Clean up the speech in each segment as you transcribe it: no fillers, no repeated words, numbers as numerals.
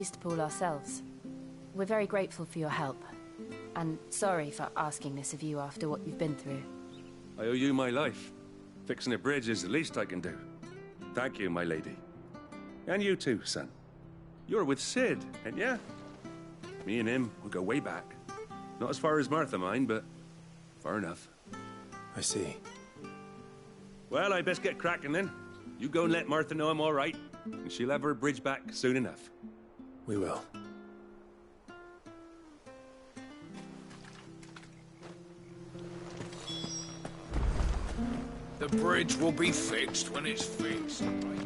Eastpool ourselves. We're very grateful for your help. And sorry for asking this of you after what you've been through. I owe you my life. Fixing a bridge is the least I can do. Thank you, my lady. And you too, son. You're with Sid, ain't ya? Me and him, we go way back. Not as far as Martha, mind, but far enough. I see. Well, I best get cracking then. You go and let Martha know I'm all right, and she'll have her bridge back soon enough. We will. The bridge will be fixed when it's fixed, right?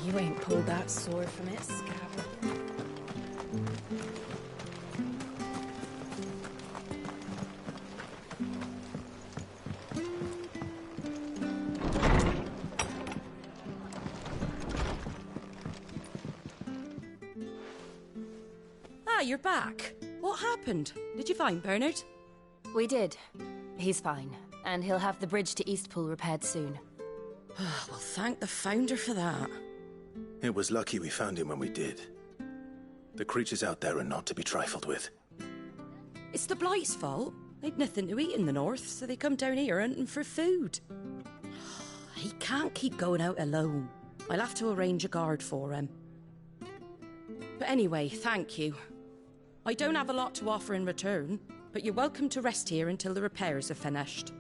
You ain't pulled that sword from its scabbard. You're back. What happened? Did you find Bernard? We did. He's fine, and he'll have the bridge to Eastpool repaired soon. Well, thank the Founder for that. It was lucky we found him when we did. The creatures out there are not to be trifled with. It's the Blight's fault. They'd nothing to eat in the north, so they come down here hunting for food. He can't keep going out alone. I'll have to arrange a guard for him. But anyway, thank you. I don't have a lot to offer in return, but you're welcome to rest here until the repairs are finished.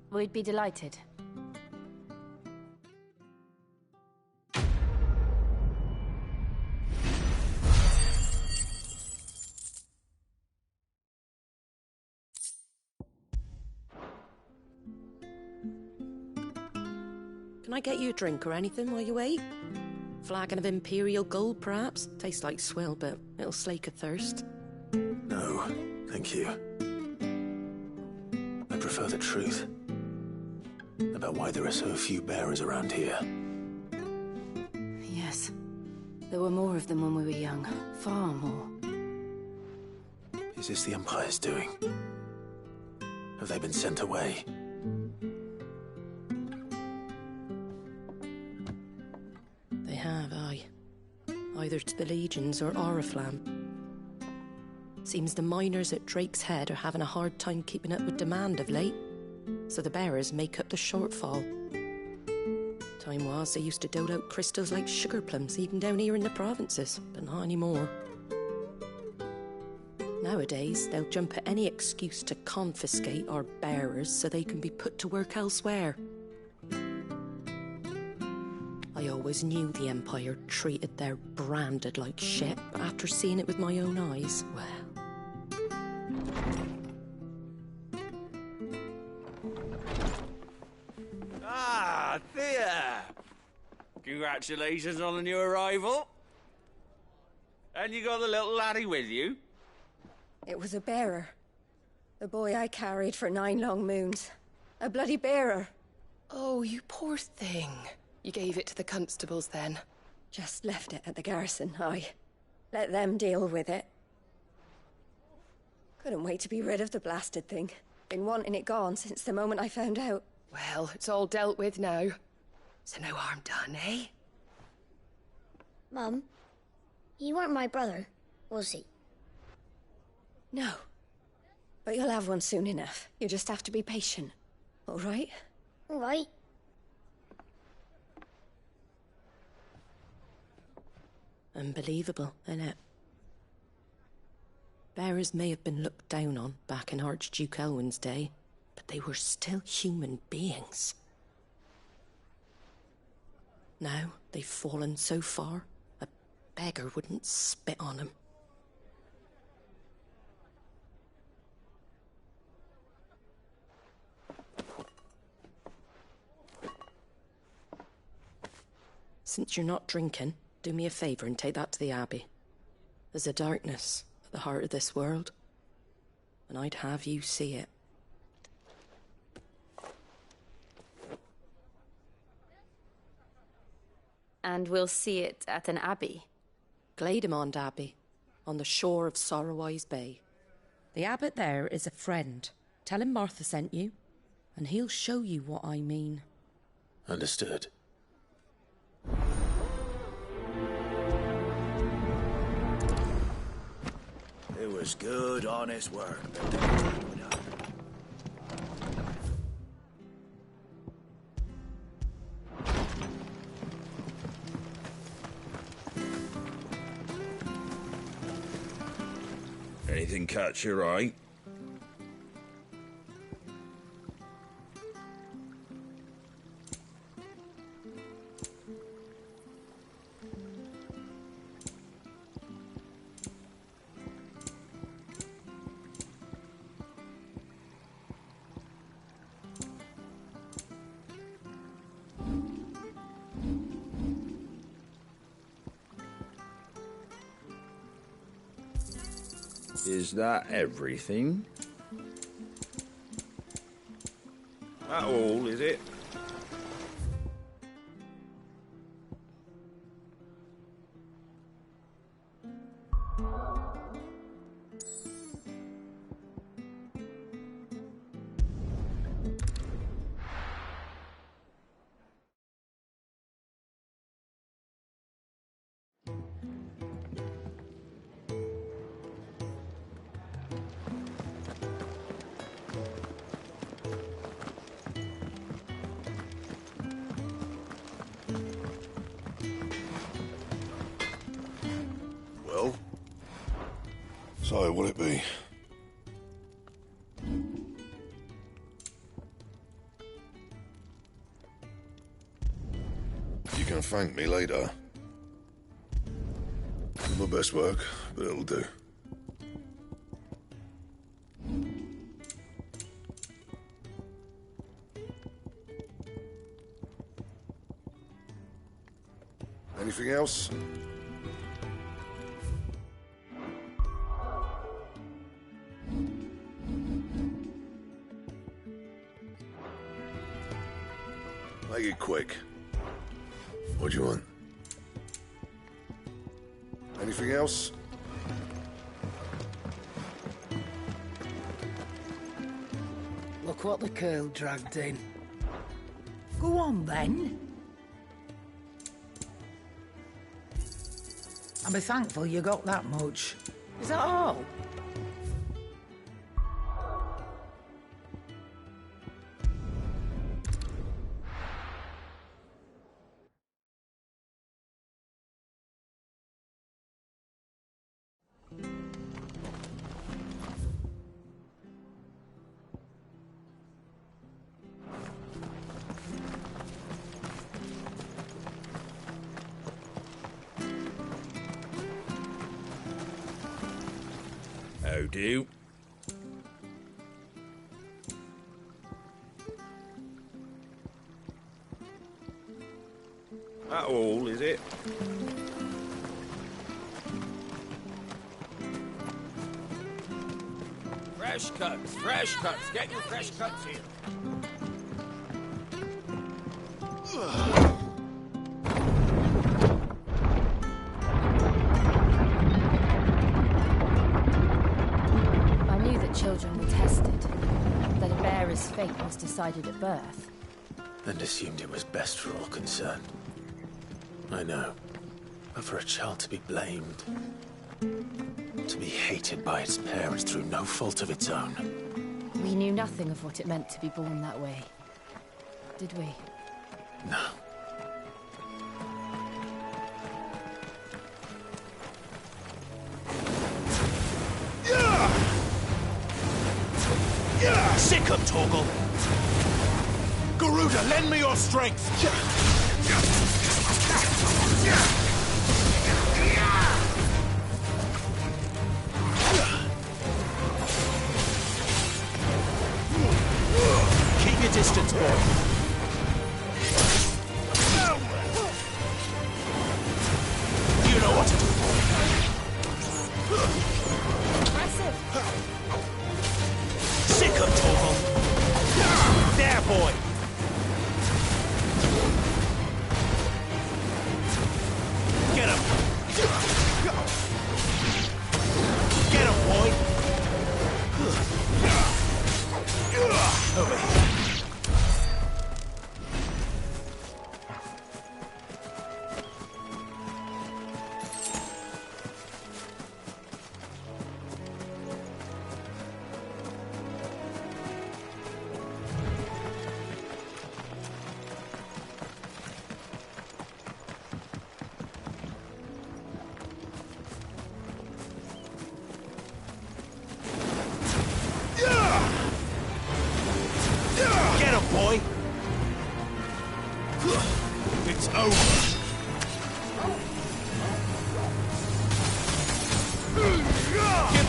We'd be delighted. Can I get you a drink or anything while you wait? Flagon of Imperial Gold, perhaps? Tastes like swill, but it'll slake a thirst. No, thank you. I prefer the truth. About why there are so few bearers around here. Yes. There were more of them when we were young. Far more. Is this the Empire's doing? Have they been sent away? They have, aye. Either to the Legions or Oriflamme. Seems the miners at Drake's Head are having a hard time keeping up with demand of late, so the bearers make up the shortfall. Time was they used to dole out crystals like sugar plums even down here in the provinces, but not anymore. Nowadays, they'll jump at any excuse to confiscate our bearers so they can be put to work elsewhere. I always knew the Empire treated their branded like shit, but after seeing it with my own eyes, well... Ah, Thea! Congratulations on the new arrival. And you got the little laddie with you? It was a bearer. The boy I carried for 9 long moons. A bloody bearer. Oh, you poor thing. You gave it to the constables then? Just left it at the garrison, aye. Let them deal with it. Couldn't wait to be rid of the blasted thing. Been wanting it gone since the moment I found out. Well, it's all dealt with now. So no harm done, eh? Mum, you weren't my brother, was he? No. But you'll have one soon enough. You just have to be patient. All right? All right. Unbelievable, innit? Bearers may have been looked down on back in Archduke Elwin's day, but they were still human beings. Now they've fallen so far, a beggar wouldn't spit on them. Since you're not drinking, do me a favour and take that to the Abbey. There's a darkness at the heart of this world, and I'd have you see it. And we'll see it at an abbey? Glaidemond Abbey, on the shore of Sorrowise Bay. The abbot there is a friend. Tell him Martha sent you, and he'll show you what I mean. Understood. It was good, honest work. Anything catch your eye? Is that everything? That all, is it? Well? So, what'll it be? You can thank me later. It's my best work, but it'll do. Anything else? Make it quick. What do you want? Anything else? Look what the curl dragged in. Go on, then. I'll be thankful you got that much. Is that all? How do? That all, is it? Fresh cuts, fresh cuts. Get your fresh cuts here. I knew that children were tested, that a bearer's fate was decided at birth. And assumed it was best for all concerned. I know. But for a child to be blamed, to be hated by its parents through no fault of its own. We knew nothing of what it meant to be born that way, did we? No. Sick of Torgal! Garuda, lend me your strength! Keep your distance, boy. You know what to do. Impressive! Sick of Torgal! There, boy! Get him!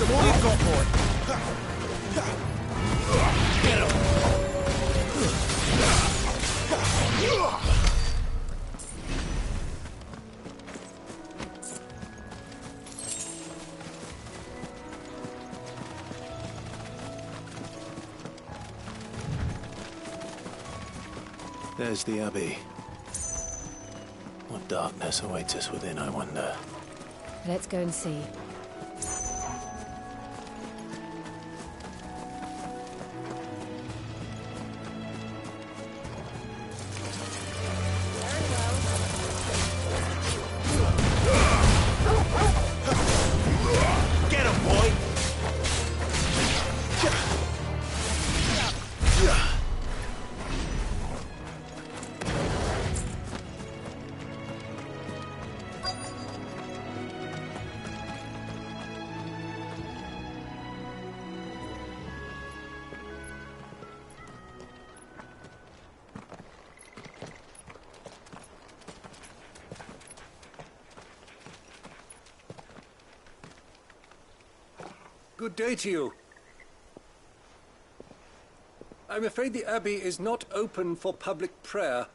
them all you've got, boy. Get him. There's the Abbey. What darkness awaits us within, I wonder? Let's go and see. Get him, boy. Good day to you. I'm afraid the Abbey is not open for public prayer.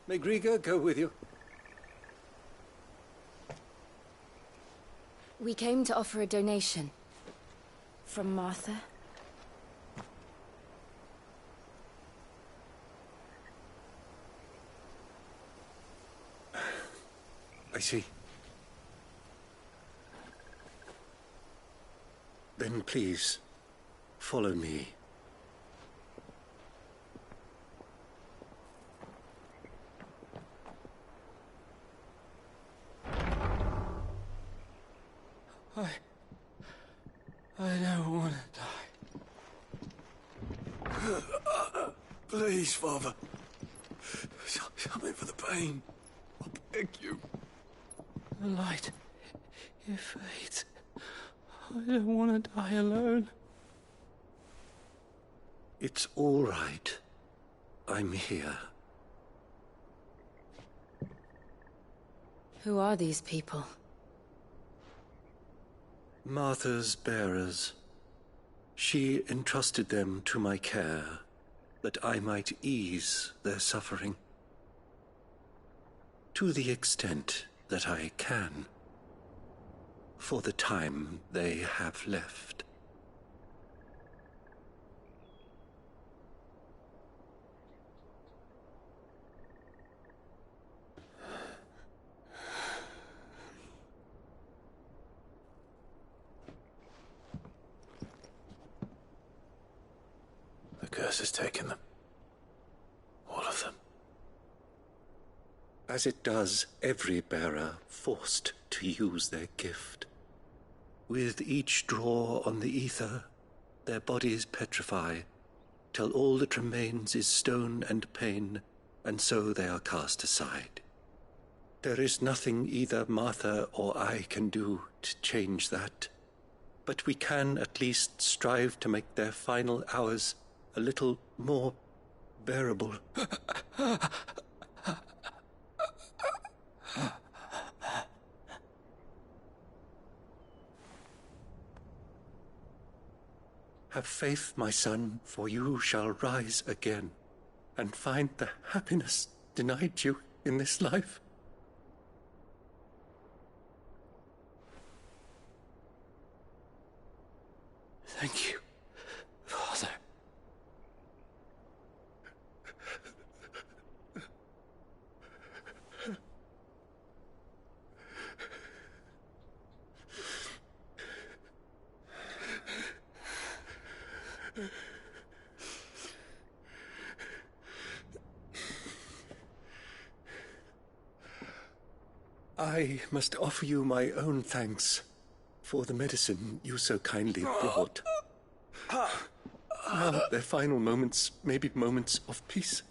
May Grieger go with you? We came to offer a donation. From Martha. I see. Then please, follow me. I don't want to die. Please, Father. Help me for the pain. I beg you. The light, it fades. I don't want to die alone. It's all right. I'm here. Who are these people? Martha's bearers. She entrusted them to my care, that I might ease their suffering. To the extent that I can. For the time they have left. The curse has taken them. All of them. As it does every bearer forced to use their gift. With each draw on the ether, their bodies petrify, till all that remains is stone and pain, and so they are cast aside. There is nothing either Martha or I can do to change that, but we can at least strive to make their final hours a little more bearable. Have faith, my son, for you shall rise again, and find the happiness denied you in this life. Thank you, Father. I must offer you my own thanks for the medicine you so kindly brought. Now their final moments may be moments of peace.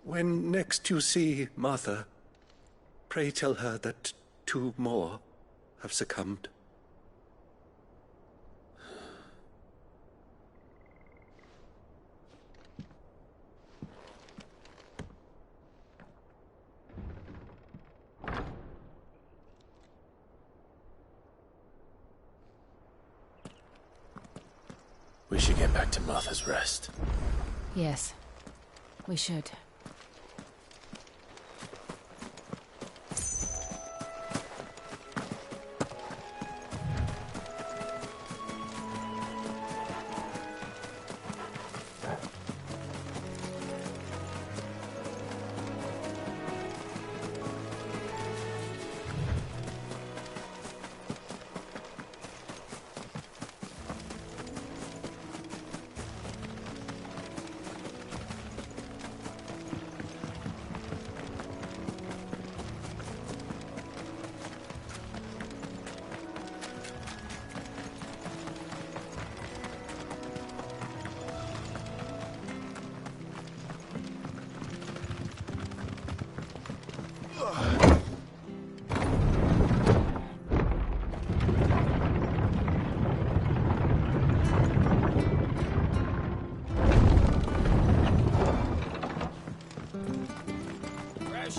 When next you see Martha, pray tell her that 2 more have succumbed. We should get back to Martha's Rest. Yes, we should.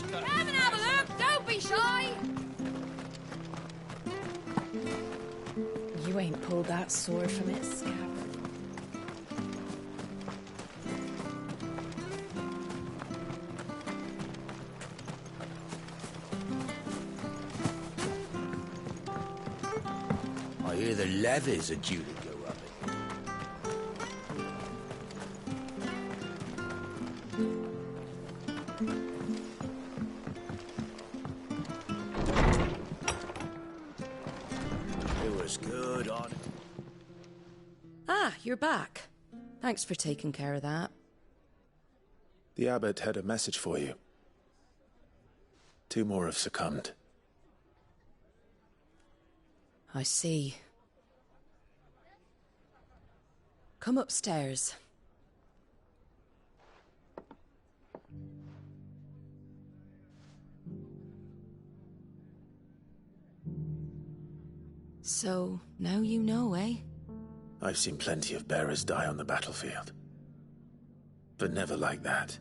Come and have a look! Don't be shy! You ain't pulled that sword from its scabbard. I hear the levies are due to go up. It was good on. Ah, you're back. Thanks for taking care of that. The abbot had a message for you. 2 more have succumbed. I see. Come upstairs. So, now you know, eh? I've seen plenty of bearers die on the battlefield. But never like that.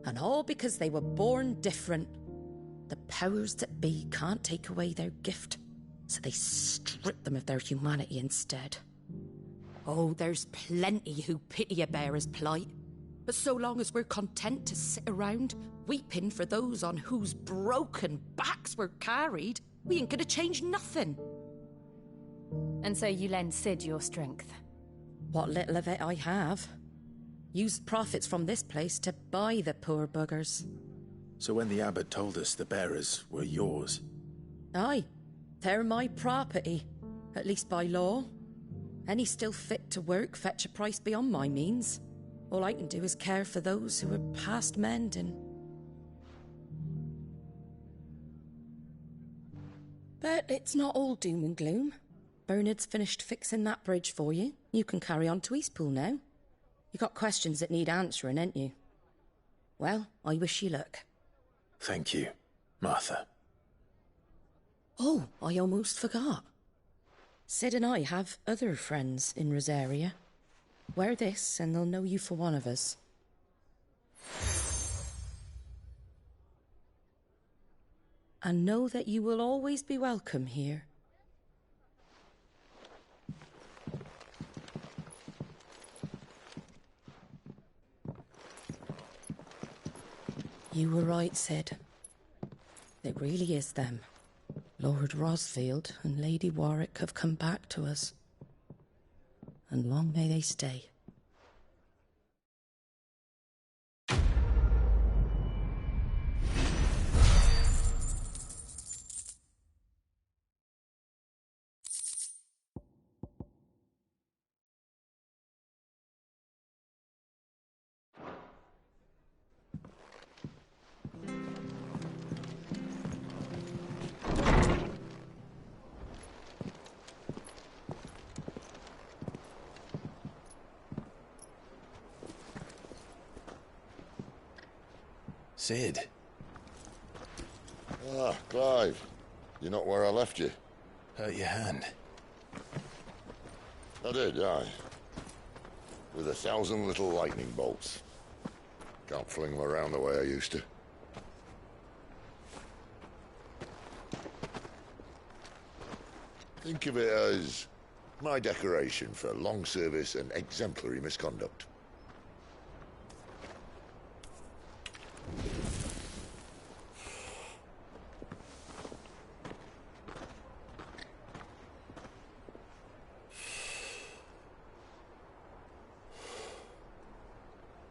And all because they were born different. The powers that be can't take away their gift, so they strip them of their humanity instead. Oh, there's plenty who pity a bearer's plight. But so long as we're content to sit around, weeping for those on whose broken backs we're carried, we ain't gonna change nothing. And so you lend Sid your strength? What little of it I have. Used profits from this place to buy the poor buggers. So when the abbot told us the bearers were yours... Aye, they're my property, at least by law. Any still fit to work fetch a price beyond my means. All I can do is care for those who are past mending. But it's not all doom and gloom. Bernard's finished fixing that bridge for you. You can carry on to Eastpool now. You got questions that need answering, ain't you? Well, I wish you luck. Thank you, Martha. Oh, I almost forgot. Sid and I have other friends in Rosaria. Wear this and they'll know you for one of us. And know that you will always be welcome here. You were right, Sid. It really is them. Lord Rosfield and Lady Warwick have come back to us. And long may they stay. Sid. Ah, Clive. You're not where I left you. Hurt your hand. I did, aye. With 1,000 little lightning bolts. Can't fling them around the way I used to. Think of it as My decoration for long service and exemplary misconduct.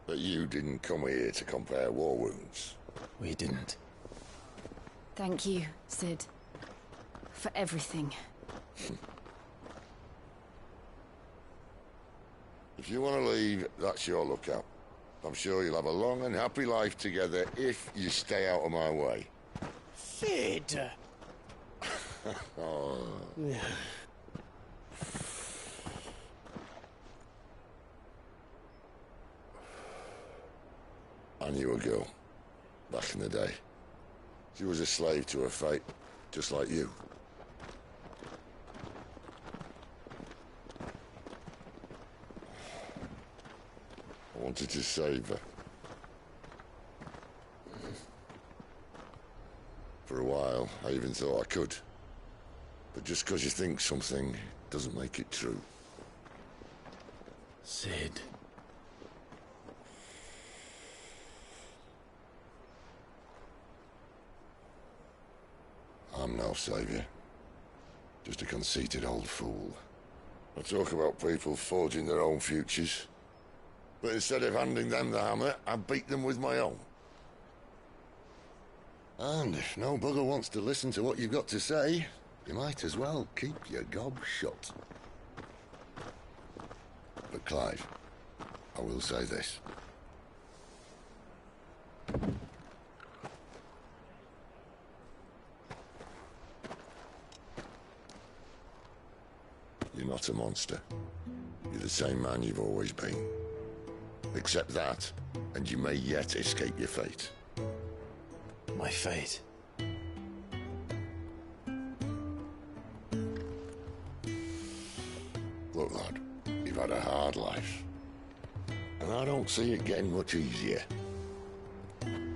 But you didn't come here to compare war wounds. We didn't. Thank you, Sid. For everything. If you want to leave, that's your lookout. I'm sure you'll have a long and happy life together if you stay out of my way. Sid! Oh. I knew a girl, back in the day. She was a slave to her fate, just like you. I wanted to save her. For a while, I even thought I could. But just because you think something doesn't make it true. Sid. I'm no savior. Just a conceited old fool. I talk about people forging their own futures. But instead of handing them the hammer, I beat them with my own. And if no bugger wants to listen to what you've got to say, you might as well keep your gob shut. But Clive, I will say this. You're not a monster. You're the same man you've always been. Accept that, and you may yet escape your fate. My fate? Look, lad, you've had a hard life. And I don't see it getting much easier. You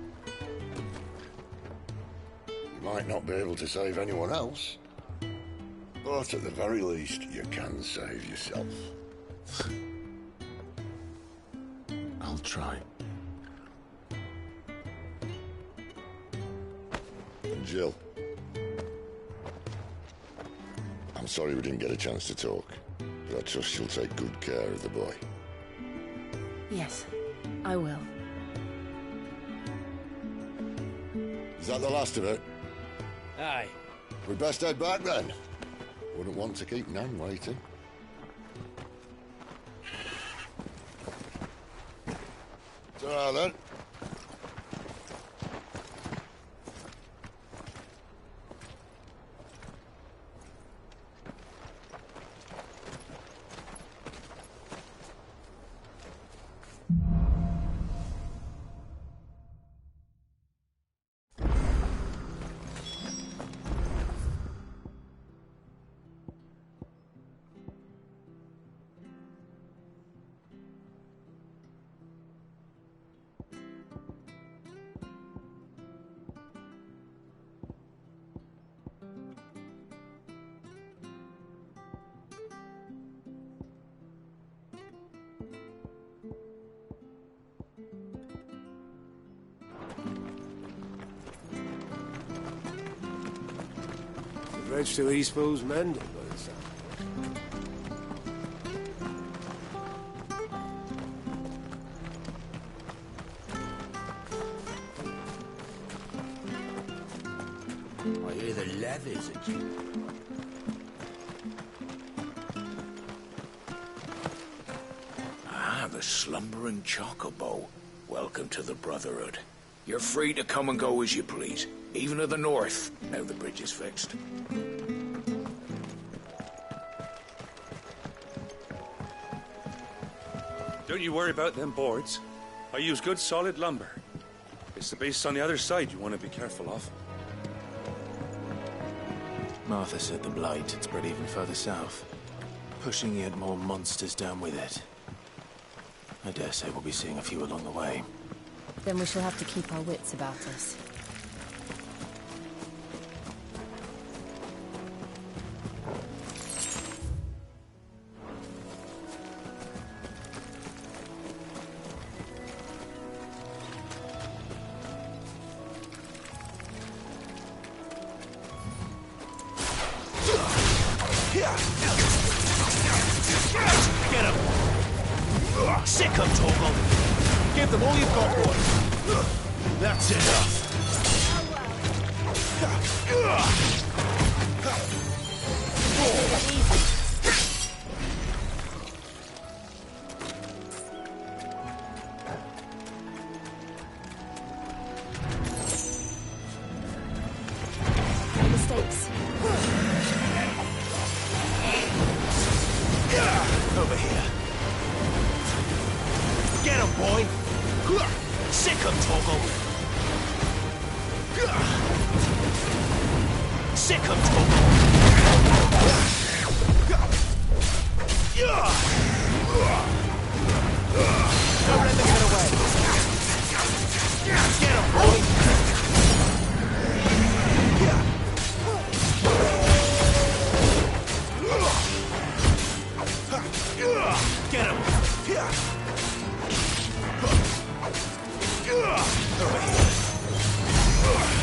might not be able to save anyone else, but at the very least, you can save yourself. I'll try. And Jill, I'm sorry we didn't get a chance to talk, but I trust you'll take good care of the boy. Yes, I will. Is that the last of it? Aye. We'd best head back then. Wouldn't want to keep Nan waiting. Ta-ra then. The bridge to Eastpool's mended by the sound. I hear the levies at you. Ah, the slumbering chocobo. Welcome to the Brotherhood. You're free to come and go as you please, even to the north, now the bridge is fixed. Don't you worry about them boards. I use good solid lumber. It's the base on the other side you want to be careful of. Martha said the blight had spread even further south, pushing yet more monsters down with it. I dare say we'll be seeing a few along the way. Then we shall have to keep our wits about us. Get him! Sick him, Torgal! Give them all you've got, boys! That's enough! Over here. Get him, boy! Sick him, Torgal! Sick him, Torgal! Don't let them get away! Get him, boy! Get him! Over here.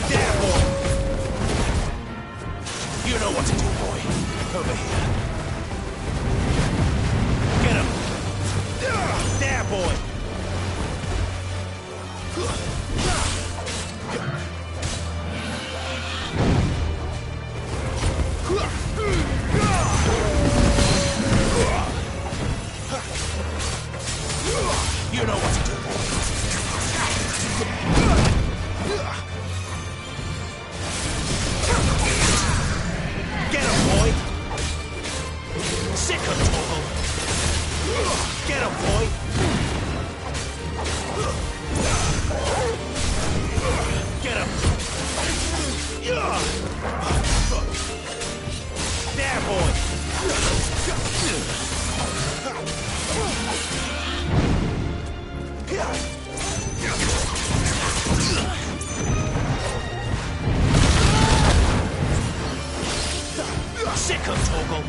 There, boy! You know what to do, boy. Over here. Get him! There, boy! You know what to do, boy. Get him, boy! Sick him, Torgal! Get him, boy! Get him! There, boy! Sick him, Torgal!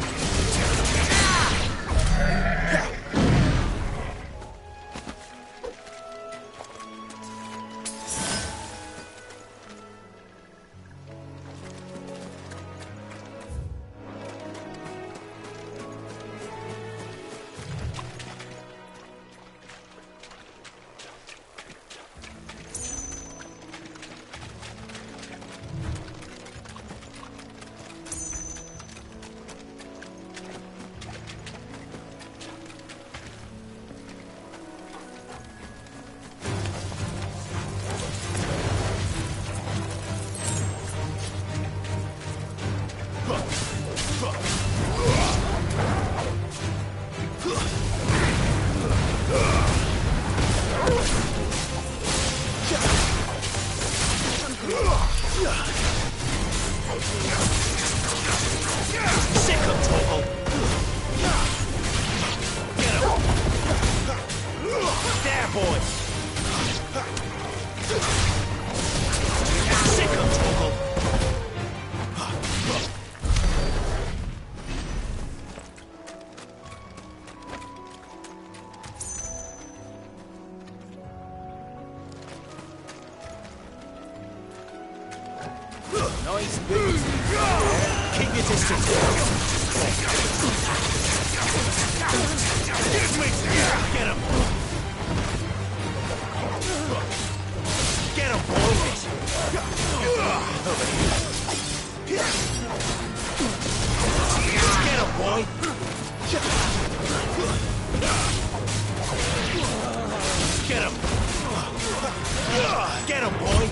Sick him, Torgal! Get him! There, boy! Sick him, Torgal! Nice boots. Keep your distance. Give me! Get him! Get him, boys! Over here. Get him, boy! Get him! Get him, boy!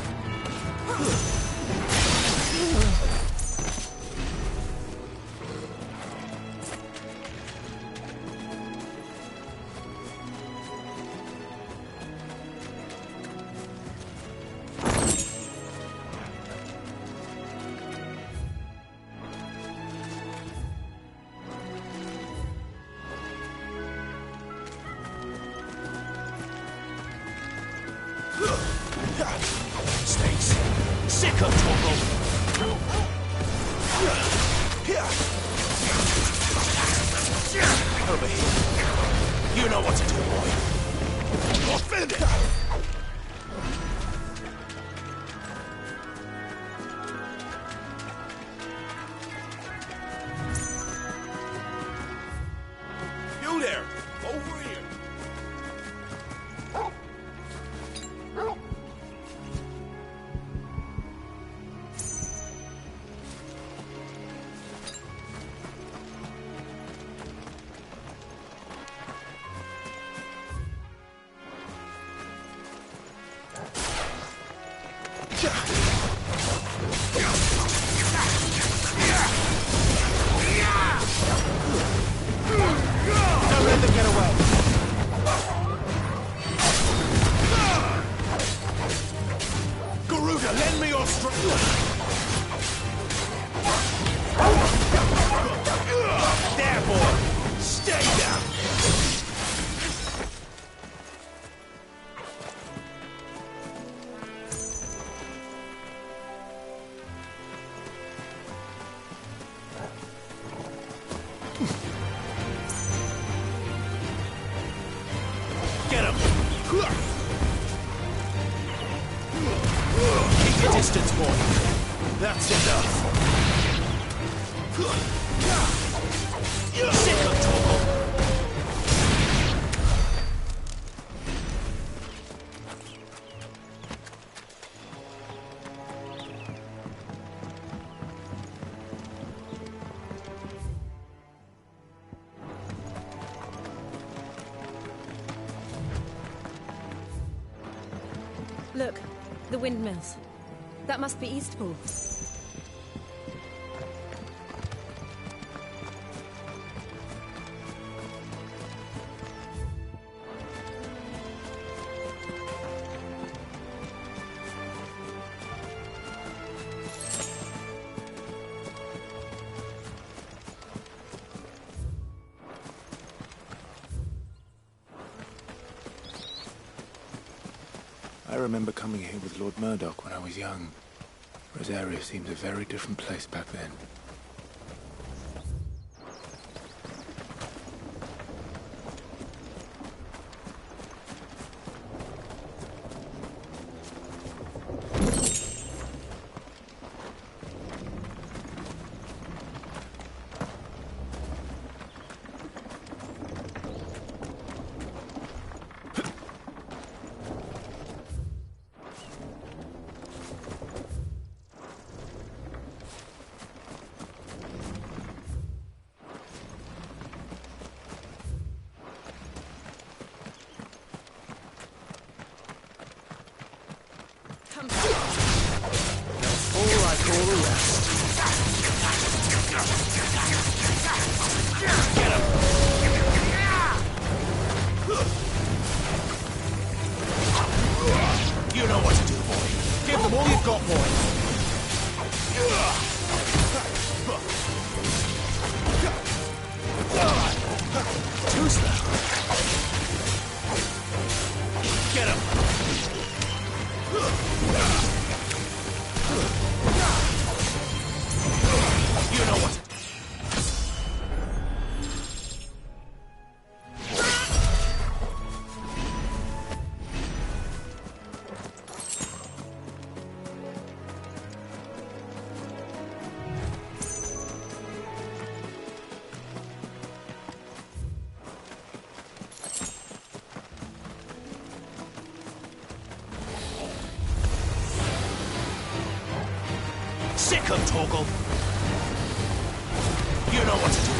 Snakes! Sick of Torgal! Over here. You know what to do, boy. Offended! either get away. Garuda, lend me your strength. There, boy. Stay down. Get him. Keep your distance, boy. That's enough. Sick of trouble. Look, the windmills. That must be Eastpool. I remember coming here with Lord Murdoch when I was young. Rosaria seemed a very different place back then. You know what to do, boy. Give them all you've got, boy. Too slow. Get him. You know what to do. Sick of Torgal. You know what to do.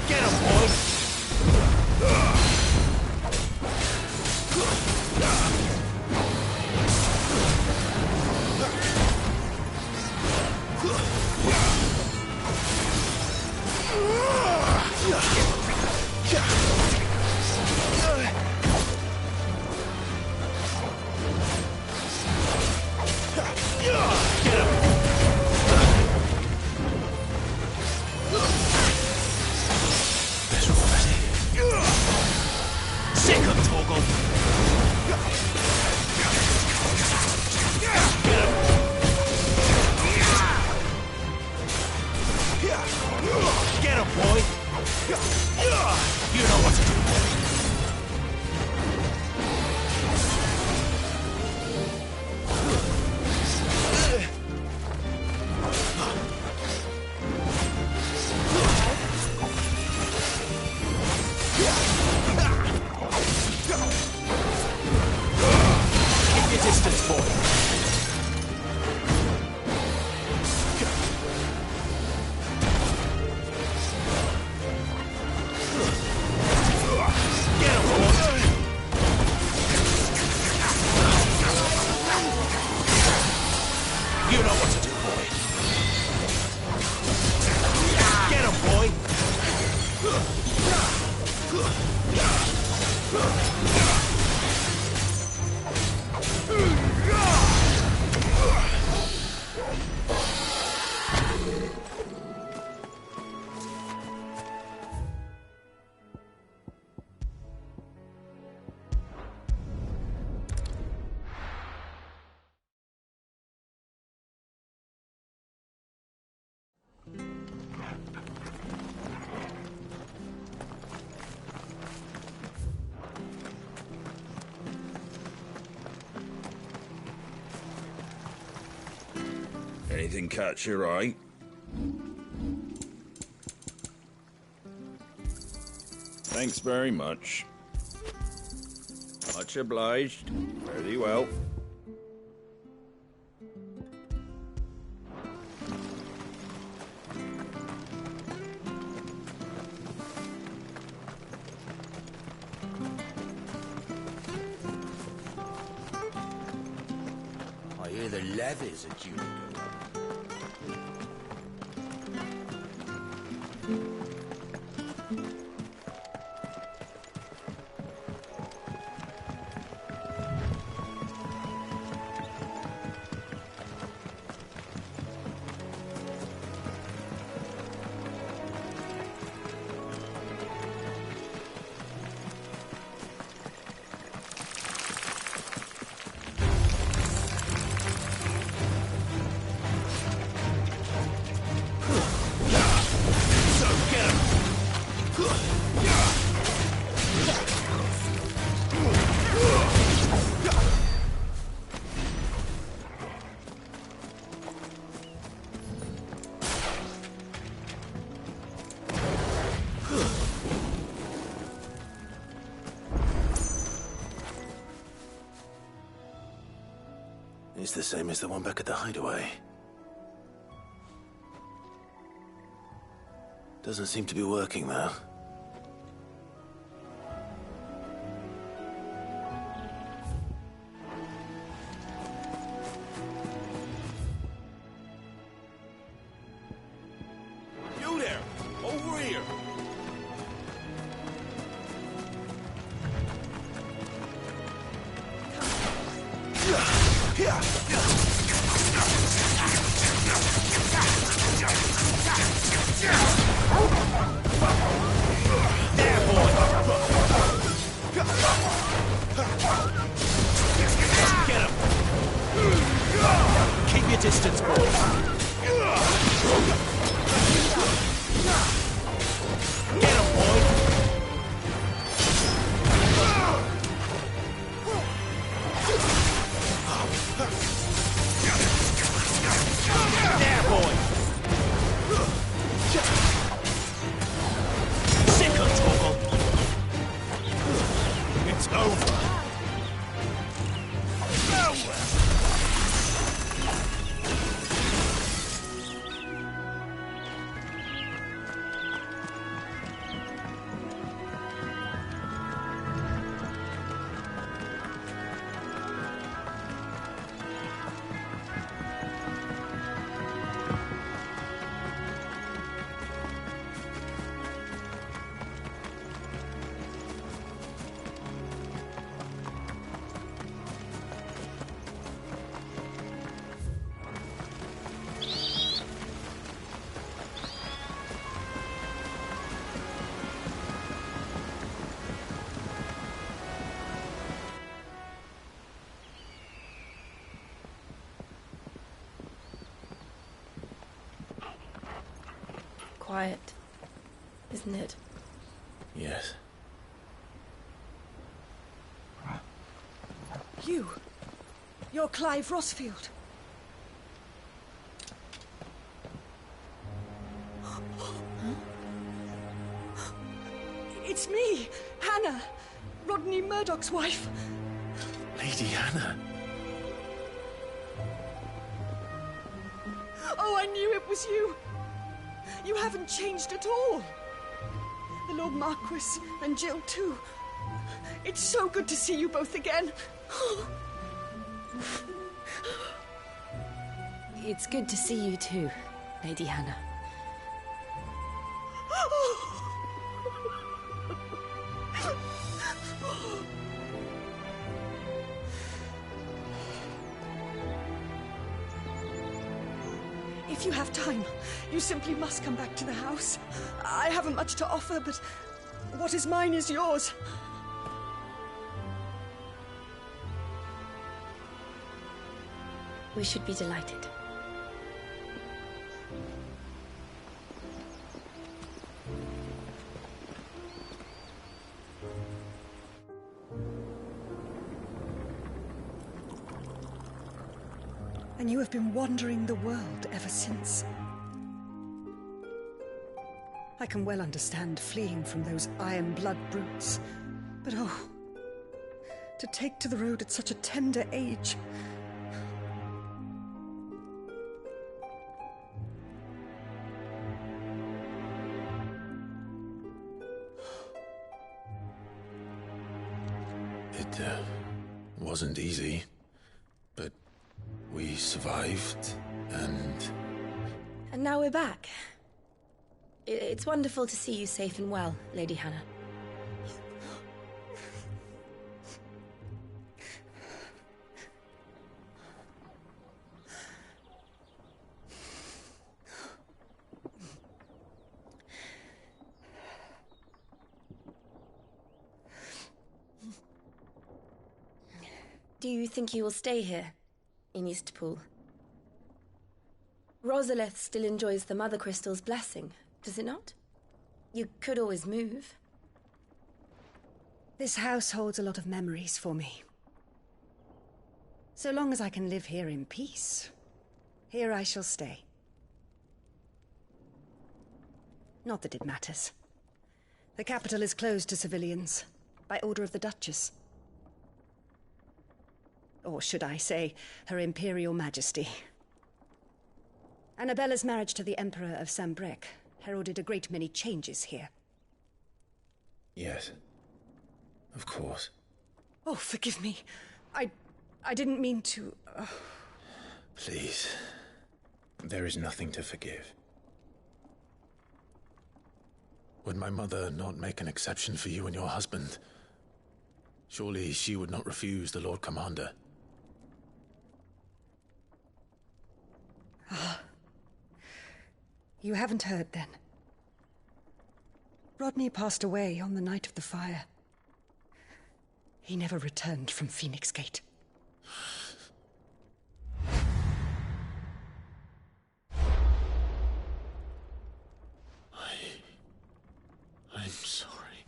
Get him, boy. Sick of Torgal. Get him, boy. You know what to do. Keep your distance, boy. Get him, boy. Anything catch your eye? Thanks very much. Much obliged. Very well. I hear the leathers are due to go up. It's the same as the one back at the hideaway. Doesn't seem to be working, though. You there! Over here! There, boy! Get him! Keep your distance, boy. Get him, boy! There, boy! Sick of trouble! It's over! Quiet, isn't it? Yes. You're Clive Rossfield. It's me, Hannah, Rodney Murdoch's wife. Lady Hannah. Oh, I knew it was you. You haven't changed at all. The Lord Marquis and Jill too. It's so good to see you both again. It's good to see you too, Lady Hannah. If you have time, you simply must come back to the house. I haven't much to offer, but what is mine is yours. We should be delighted. And you have been wandering the world ever since. I can well understand fleeing from those iron blood brutes, but oh, to take to the road at such a tender age. It wasn't easy, but we survived, and... And now we're back. It's wonderful to see you safe and well, Lady Hannah. Do you think you will stay here, in Eastpool? Rosalith still enjoys the Mother Crystal's blessing, does it not? You could always move. This house holds a lot of memories for me. So long as I can live here in peace, here I shall stay. Not that it matters. The capital is closed to civilians, by order of the Duchess. Or should I say, Her Imperial Majesty. Annabella's marriage to the Emperor of Sambrec heralded a great many changes here. Yes. Of course. Oh, forgive me. I didn't mean to... Please. There is nothing to forgive. Would my mother not make an exception for you and your husband? Surely she would not refuse the Lord Commander. You haven't heard, then. Rodney passed away on the night of the fire. He never returned from Phoenix Gate. I'm sorry.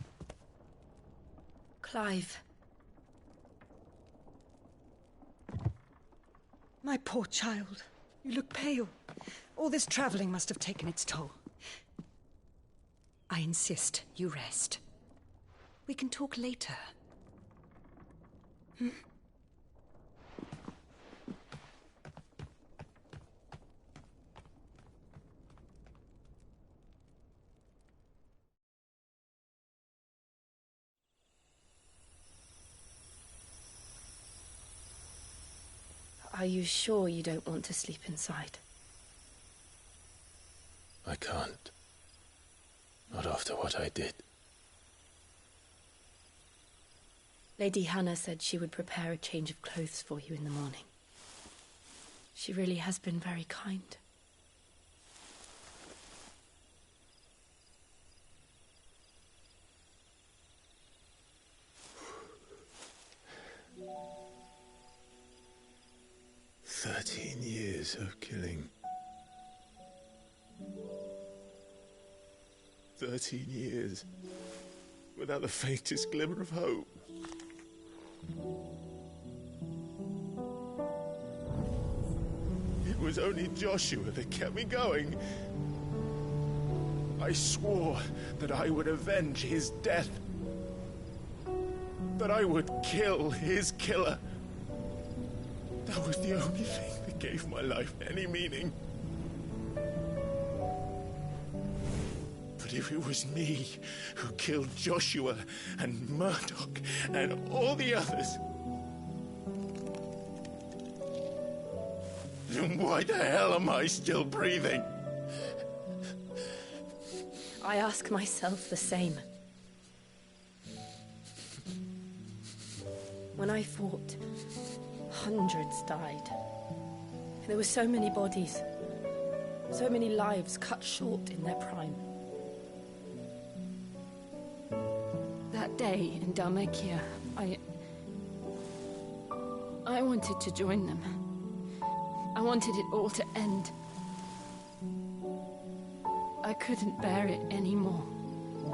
Clive. My poor child. You look pale. All this traveling must have taken its toll. I insist you rest. We can talk later. Hmm? Are you sure you don't want to sleep inside? I can't. Not after what I did. Lady Hannah said she would prepare a change of clothes for you in the morning. She really has been very kind. Years of killing. 13 years without the faintest glimmer of hope. It was only Joshua that kept me going. I swore that I would avenge his death. That I would kill his killer. That was the only thing that gave my life any meaning. But if it was me who killed Joshua and Murdoch and all the others, then why the hell am I still breathing? I ask myself the same. When I fought, hundreds died. There were so many bodies, so many lives cut short in their prime. That day in Dalmekia, I wanted to join them. I wanted it all to end. I couldn't bear it anymore.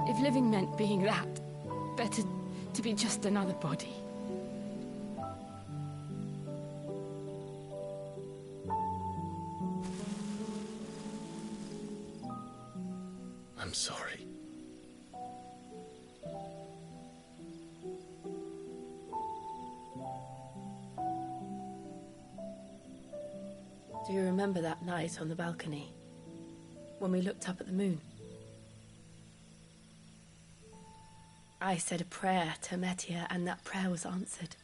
If living meant being that, better to be just another body. I'm sorry. Do you remember that night on the balcony? When we looked up at the moon? I said a prayer to Metia, and that prayer was answered.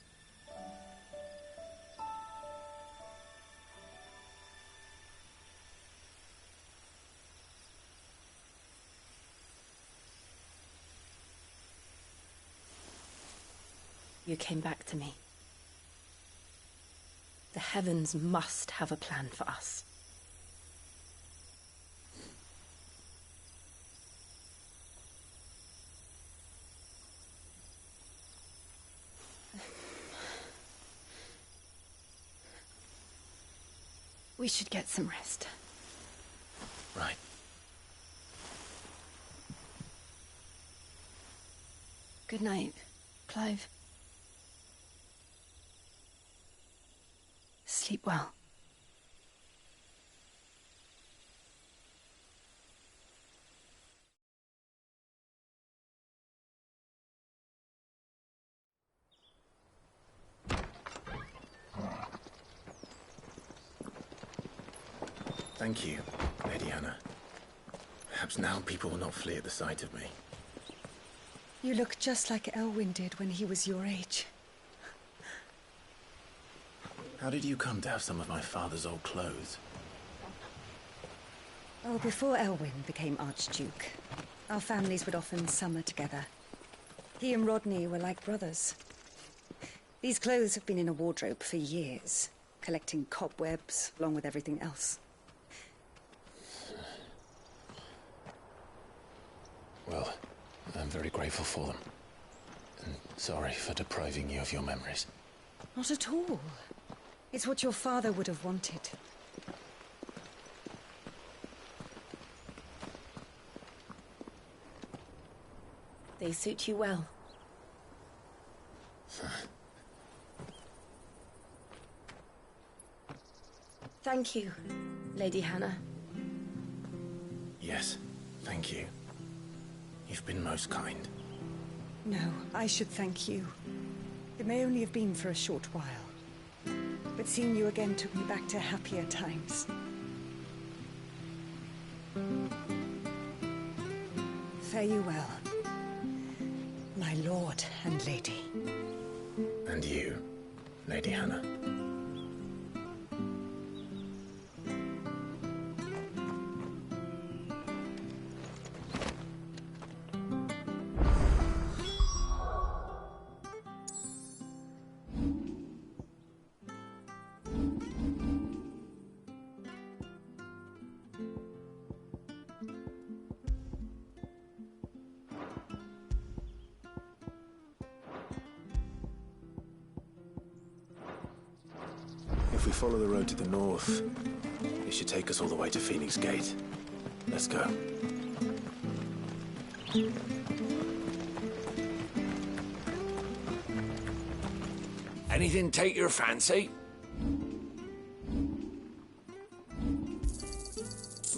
You came back to me. The heavens must have a plan for us. We should get some rest. Right. Good night, Clive. Sleep well. Thank you, Lady Hannah. Perhaps now people will not flee at the sight of me. You look just like Elwyn did when he was your age. How did you come to have some of my father's old clothes? Oh, before Elwyn became Archduke, our families would often summer together. He and Rodney were like brothers. These clothes have been in a wardrobe for years, collecting cobwebs along with everything else. Well, I'm very grateful for them. And sorry for depriving you of your memories. Not at all. It's what your father would have wanted. They suit you well. Thank you, Lady Hannah. Yes, thank you. You've been most kind. No, I should thank you. It may only have been for a short while, but seeing you again took me back to happier times. Fare you well, my lord and lady. And you, Lady Hannah. If we follow the road to the north, it should take us all the way to Phoenix Gate. Let's go. Anything take your fancy?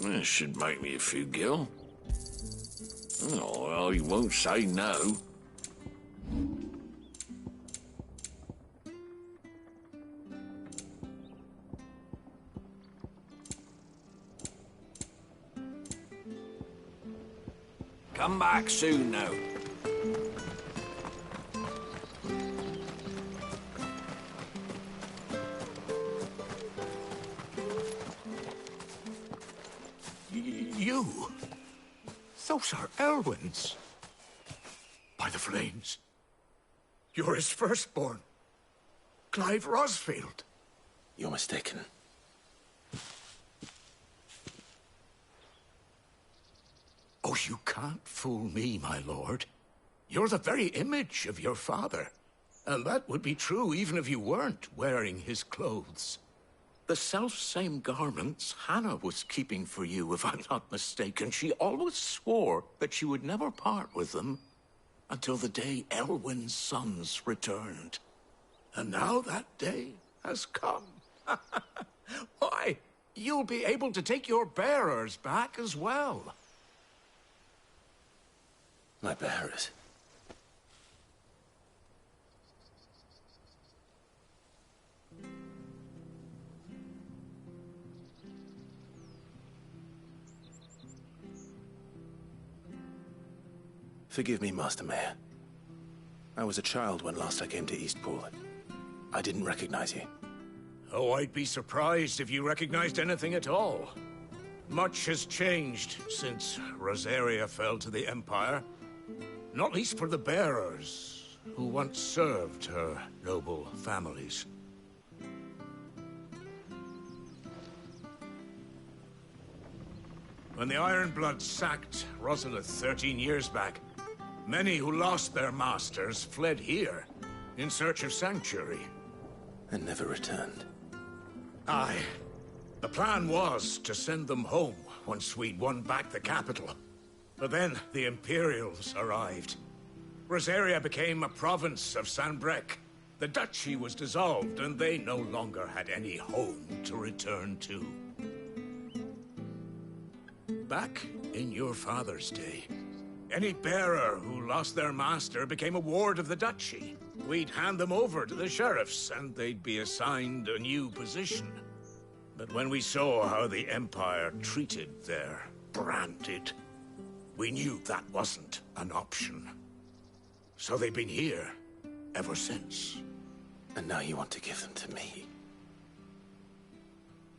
This should make me a few gil. Oh, well, he won't say no. Come back soon now. You? Those are Elwyn's. By the flames. You're his firstborn. Clive Rosfield. You're mistaken. Oh, you can't fool me, my lord. You're the very image of your father. And that would be true even if you weren't wearing his clothes. The self-same garments Hannah was keeping for you, if I'm not mistaken. She always swore that she would never part with them until the day Elwyn's sons returned. And now that day has come. Why, you'll be able to take your bearers back as well. My bearers. Forgive me, Master Mayor. I was a child when last I came to Eastpool. I didn't recognize you. Oh, I'd be surprised if you recognized anything at all. Much has changed since Rosaria fell to the Empire. Not least for the bearers, who once served her noble families. When the Ironbloods sacked Rosalith 13 years back, many who lost their masters fled here, in search of sanctuary. And never returned. Aye. The plan was to send them home once we'd won back the capital. But then the Imperials arrived. Rosaria became a province of Sanbreque. The duchy was dissolved, and they no longer had any home to return to. Back in your father's day, any bearer who lost their master became a ward of the duchy. We'd hand them over to the sheriffs, and they'd be assigned a new position. But when we saw how the Empire treated their branded, we knew that wasn't an option. So they've been here ever since. And now you want to give them to me?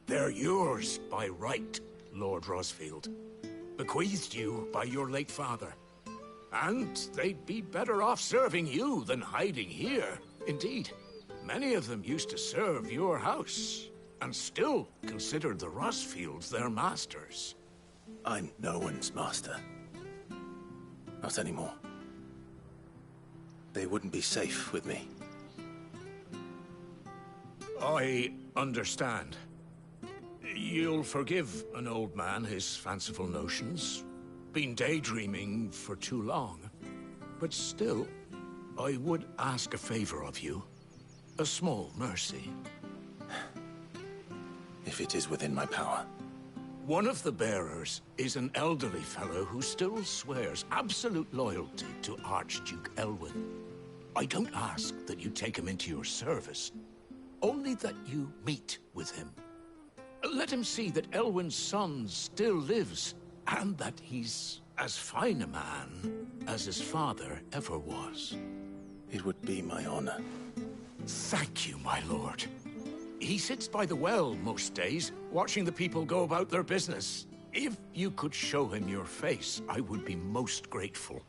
They're yours by right, Lord Rosfield. Bequeathed you by your late father. And they'd be better off serving you than hiding here. Indeed, many of them used to serve your house, and still considered the Rosfields their masters. I'm no one's master. Not anymore. They wouldn't be safe with me. I understand. You'll forgive an old man his fanciful notions. Been daydreaming for too long. But still, I would ask a favor of you. A small mercy. If it is within my power. One of the bearers is an elderly fellow who still swears absolute loyalty to Archduke Elwyn. I don't ask that you take him into your service, only that you meet with him. Let him see that Elwyn's son still lives, and that he's as fine a man as his father ever was. It would be my honor. Thank you, my lord. He sits by the well most days, watching the people go about their business. If you could show him your face, I would be most grateful.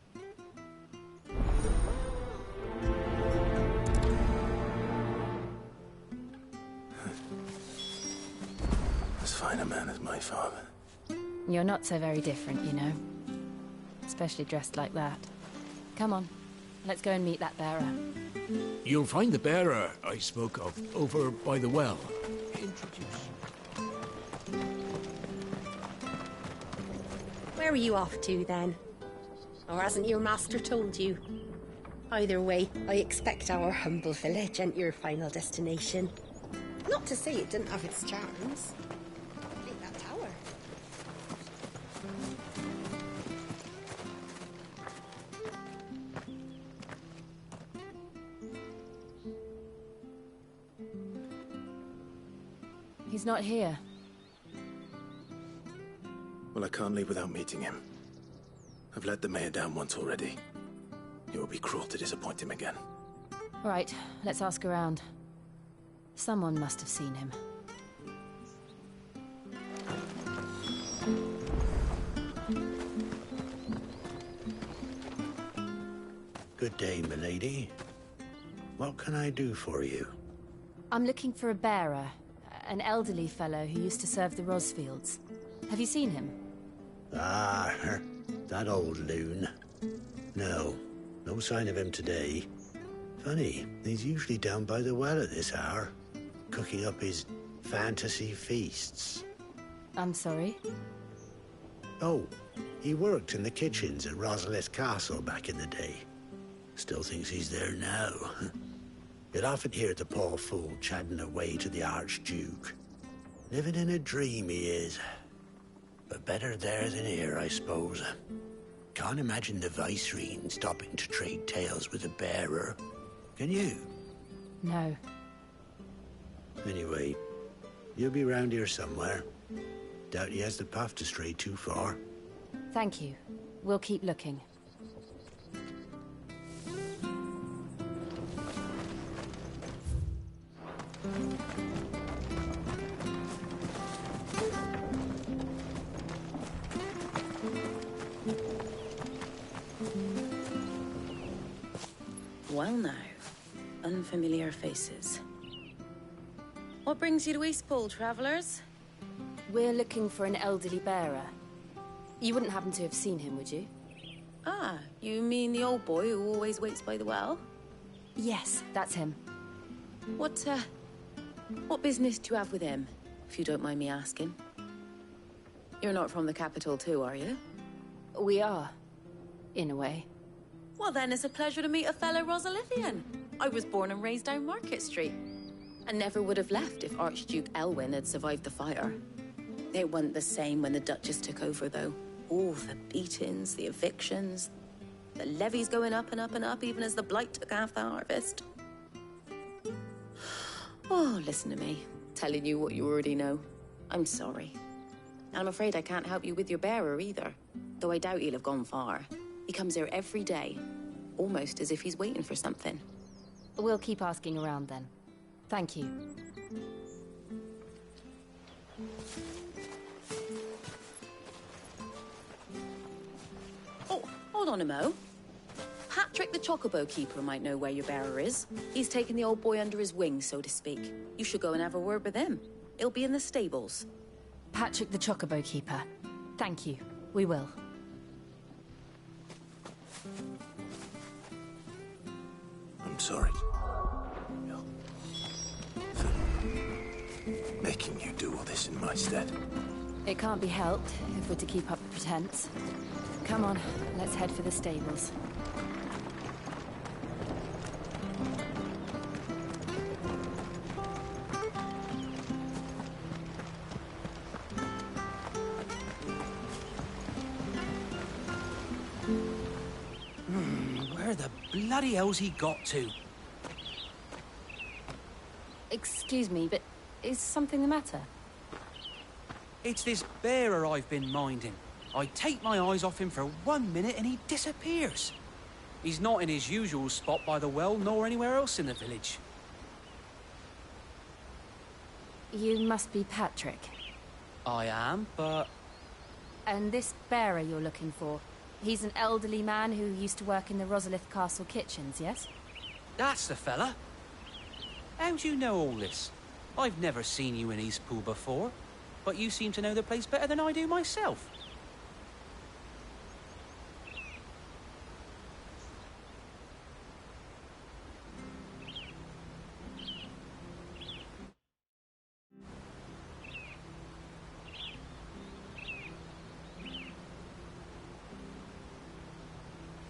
As fine a man as my father. You're not so very different, you know. Especially dressed like that. Come on, let's go and meet that bearer. You'll find the bearer I spoke of over by the well. Introduce. Where are you off to, then? Or hasn't your master told you? Either way, I expect our humble village ain't your final destination. Not to say it didn't have its charms. Like that tower. He's not here. Well, I can't leave without meeting him. I've let the mayor down once already. It would be cruel to disappoint him again. Right, let's ask around. Someone must have seen him. Good day, milady. What can I do for you? I'm looking for a bearer. An elderly fellow who used to serve the Rosfields. Have you seen him? Ah, that old loon. No sign of him today. Funny, he's usually down by the well at this hour, cooking up his fantasy feasts. I'm sorry? Oh, he worked in the kitchens at Rosalith Castle back in the day. Still thinks he's there now. You'll often hear the poor fool chatting away to the Archduke. Living in a dream he is. But better there than here, I suppose. Can't imagine the Vicereine stopping to trade tales with a bearer. Can you? No. Anyway, you'll be round here somewhere. Doubt he has the path to stray too far. Thank you. We'll keep looking. Well now, unfamiliar faces. What brings you to Eastpool, travellers? We're looking for an elderly bearer. You wouldn't happen to have seen him, would you? Ah, you mean the old boy who always waits by the well? Yes, that's him. What business do you have with him, if you don't mind me asking? You're not from the capital too, are you? We are, in a way. Well then, it's a pleasure to meet a fellow Rosalithian. I was born and raised down Market Street. And never would have left if Archduke Elwyn had survived the fire. It wasn't the same when the Duchess took over, though. All the beatings, the evictions, the levies going up and up and up, even as the blight took half the harvest. Oh, listen to me, telling you what you already know. I'm sorry. And I'm afraid I can't help you with your bearer either, though I doubt he'll have gone far. He comes here every day, almost as if he's waiting for something. We'll keep asking around then. Thank you. Oh, hold on a mo. Patrick the Chocobo Keeper might know where your bearer is. He's taken the old boy under his wing, so to speak. You should go and have a word with him. He'll be in the stables. Patrick the Chocobo Keeper. Thank you. We will. I'm sorry. For making you do all this in my stead. It can't be helped if we're to keep up the pretense. Come on, let's head for the stables. Where the bloody hell's he got to? Excuse me, but is something the matter? It's this bearer I've been minding. I take my eyes off him for 1 minute and he disappears. He's not in his usual spot by the well, nor anywhere else in the village. You must be Patrick. I am, but... And this bearer you're looking for, he's an elderly man who used to work in the Rosalith Castle kitchens, yes? That's the fella. How do you know all this? I've never seen you in Eastpool before, but you seem to know the place better than I do myself.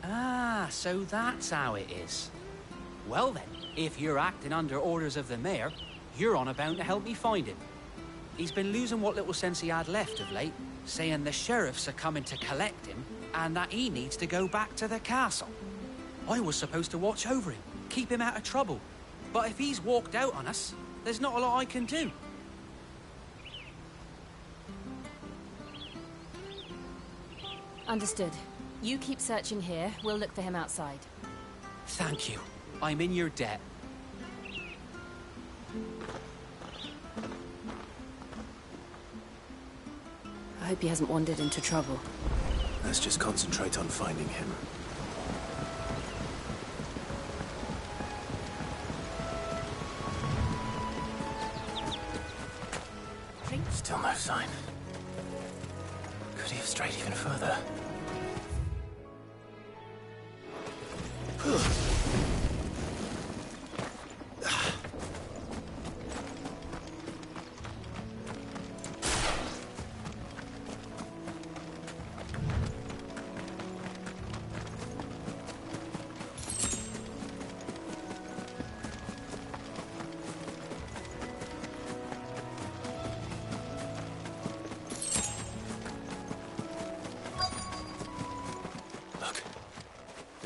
Ah, so that's how it is. Well then, if you're acting under orders of the mayor, you're on about to help me find him. He's been losing what little sense he had left of late, saying the sheriffs are coming to collect him and that he needs to go back to the castle. I was supposed to watch over him, keep him out of trouble. But if he's walked out on us, there's not a lot I can do. Understood. You keep searching here, we'll look for him outside. Thank you. I'm in your debt. I hope he hasn't wandered into trouble. Let's just concentrate on finding him. Still no sign. Could he have strayed even further?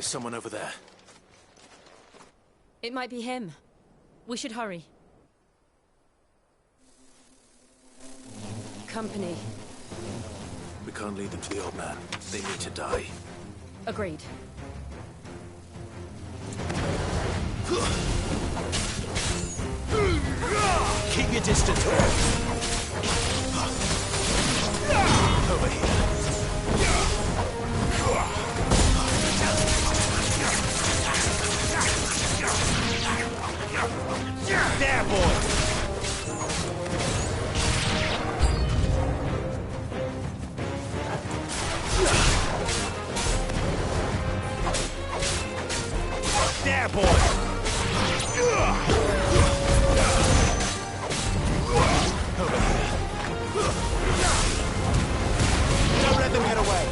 There's someone over there. It might be him. We should hurry. Company. We can't lead them to the old man. They need to die. Agreed. Keep your distance. Over here. There, boy! There, boy! Over here. Don't let them get away.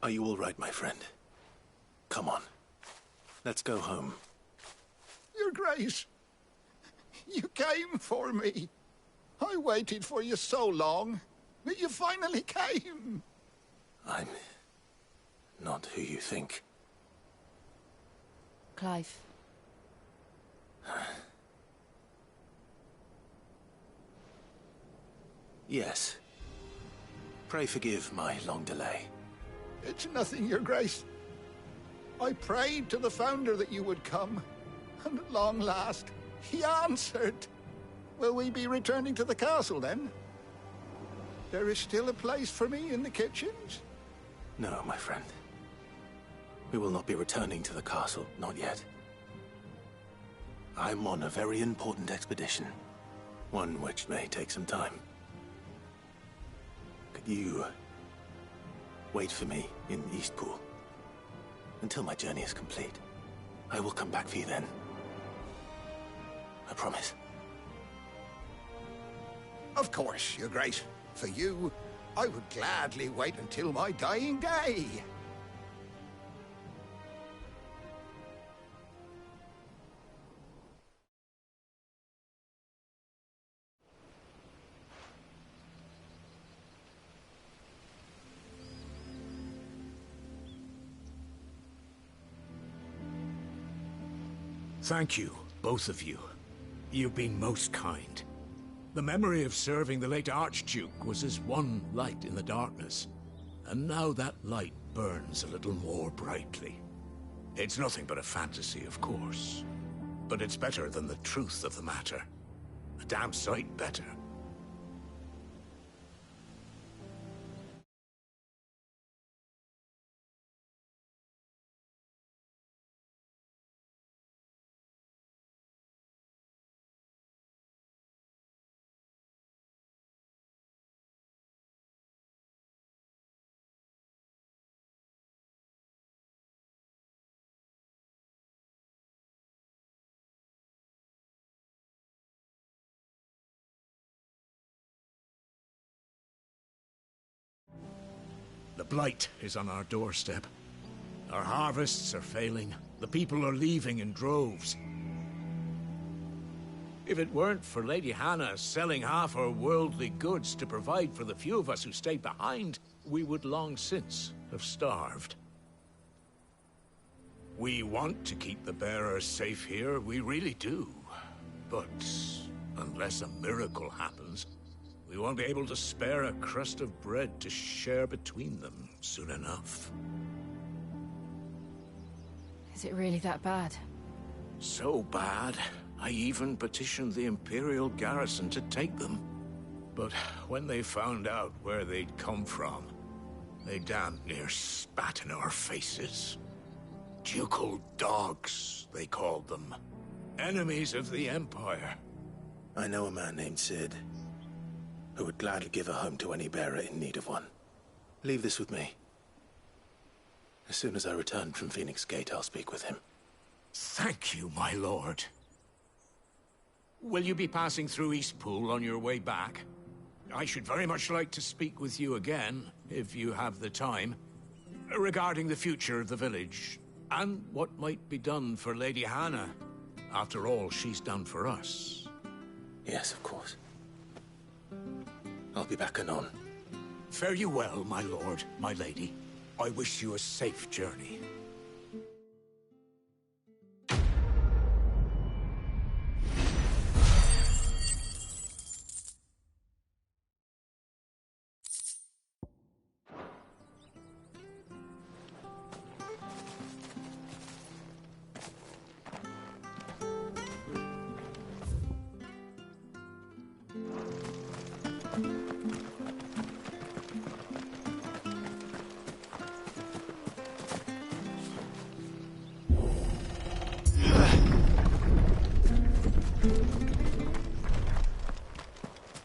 Are you all right, my friend? Come on. Let's go home. Your Grace, you came for me. I waited for you so long, but you finally came. I'm not who you think. Clive. Yes. Pray forgive my long delay. It's nothing, Your Grace. I prayed to the Founder that you would come, and at long last, he answered. Will we be returning to the castle, then? There is still a place for me in the kitchens? No, my friend. We will not be returning to the castle, not yet. I'm on a very important expedition. One which may take some time. Could you wait for me in Eastpool until my journey is complete? I will come back for you then. I promise. Of course, Your Grace. For you, I would gladly wait until my dying day. Thank you, both of you. You've been most kind. The memory of serving the late Archduke was as one light in the darkness, and now that light burns a little more brightly. It's nothing but a fantasy, of course, but it's better than the truth of the matter. A damn sight better. The blight is on our doorstep. Our harvests are failing. The people are leaving in droves. If it weren't for Lady Hannah selling half her worldly goods to provide for the few of us who stayed behind, we would long since have starved. We want to keep the bearers safe here, we really do. But unless a miracle happens, we won't be able to spare a crust of bread to share between them soon enough. Is it really that bad? So bad, I even petitioned the Imperial garrison to take them. But when they found out where they'd come from, they damn near spat in our faces. Ducal dogs, they called them. Enemies of the Empire. I know a man named Sid, who would gladly give a home to any bearer in need of one. Leave this with me. As soon as I return from Phoenix Gate, I'll speak with him. Thank you, my lord. will you be passing through Eastpool on your way back? I should very much like to speak with you again, if you have the time, regarding the future of the village, and what might be done for Lady Hannah. After all, she's done for us. Yes, of course. I'll be back anon. Fare you well, my lord, my lady. I wish you a safe journey.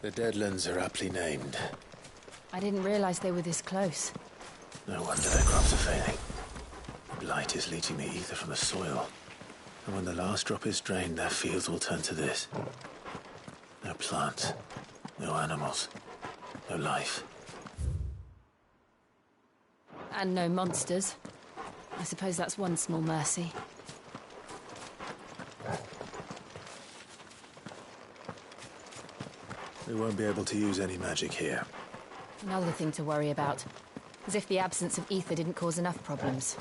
The Deadlands are aptly named. I didn't realize they were this close. No wonder their crops are failing. Blight is leaching the ether from the soil. And when the last drop is drained, their fields will turn to this. No plants, no animals, no life. And no monsters. I suppose that's one small mercy. We won't be able to use any magic here. Another thing to worry about. As if the absence of ether didn't cause enough problems.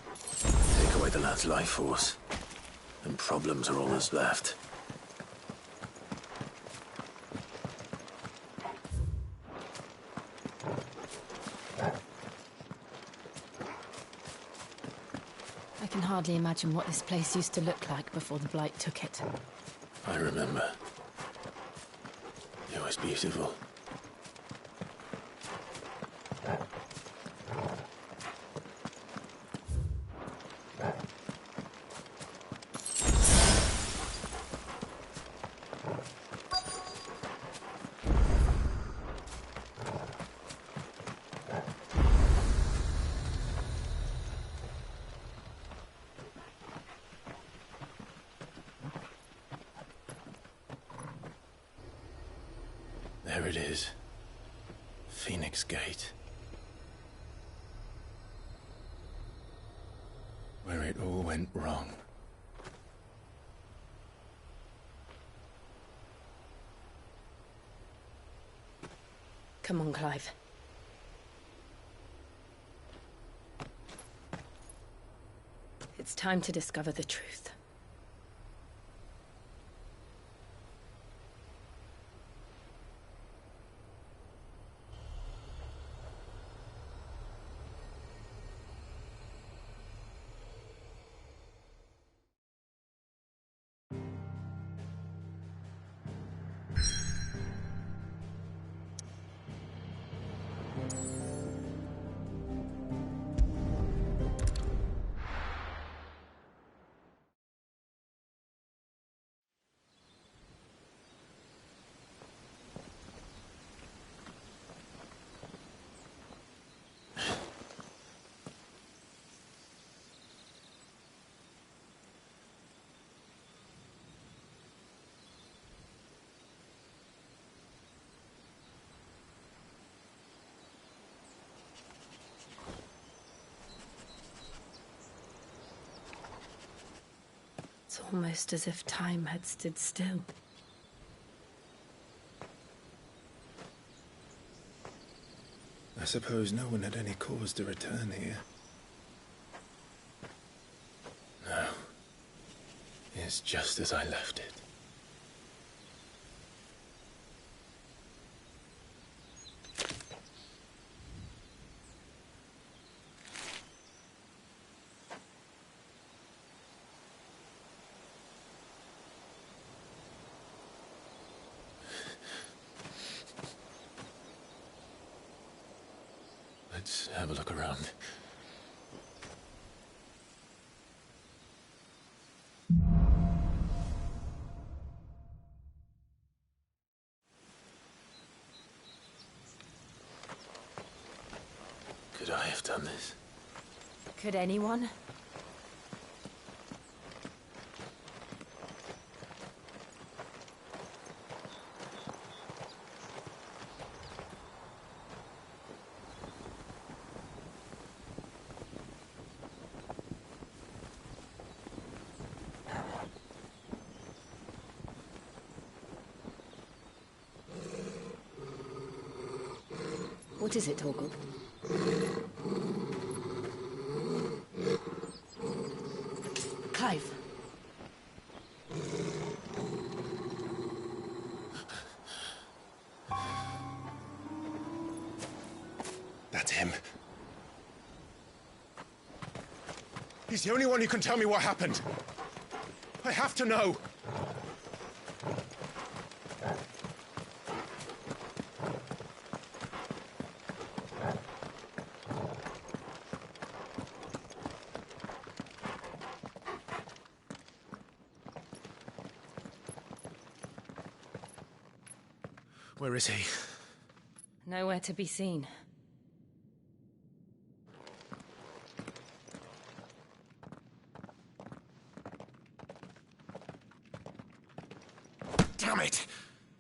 Take away the lad's life force, and problems are all that's left. I can hardly imagine what this place used to look like before the Blight took it. I remember. It was beautiful. There it is. Phoenix Gate. Where it all went wrong. Come on, Clive. It's time to discover the truth. It's almost as if time had stood still. I suppose no one had any cause to return here. No. It's just as I left it. Let's have a look around. Could I have done this? Could anyone? What is it, Torgal? Clive. That's him. He's the only one who can tell me what happened. I have to know. Where is he? Nowhere to be seen. Damn it!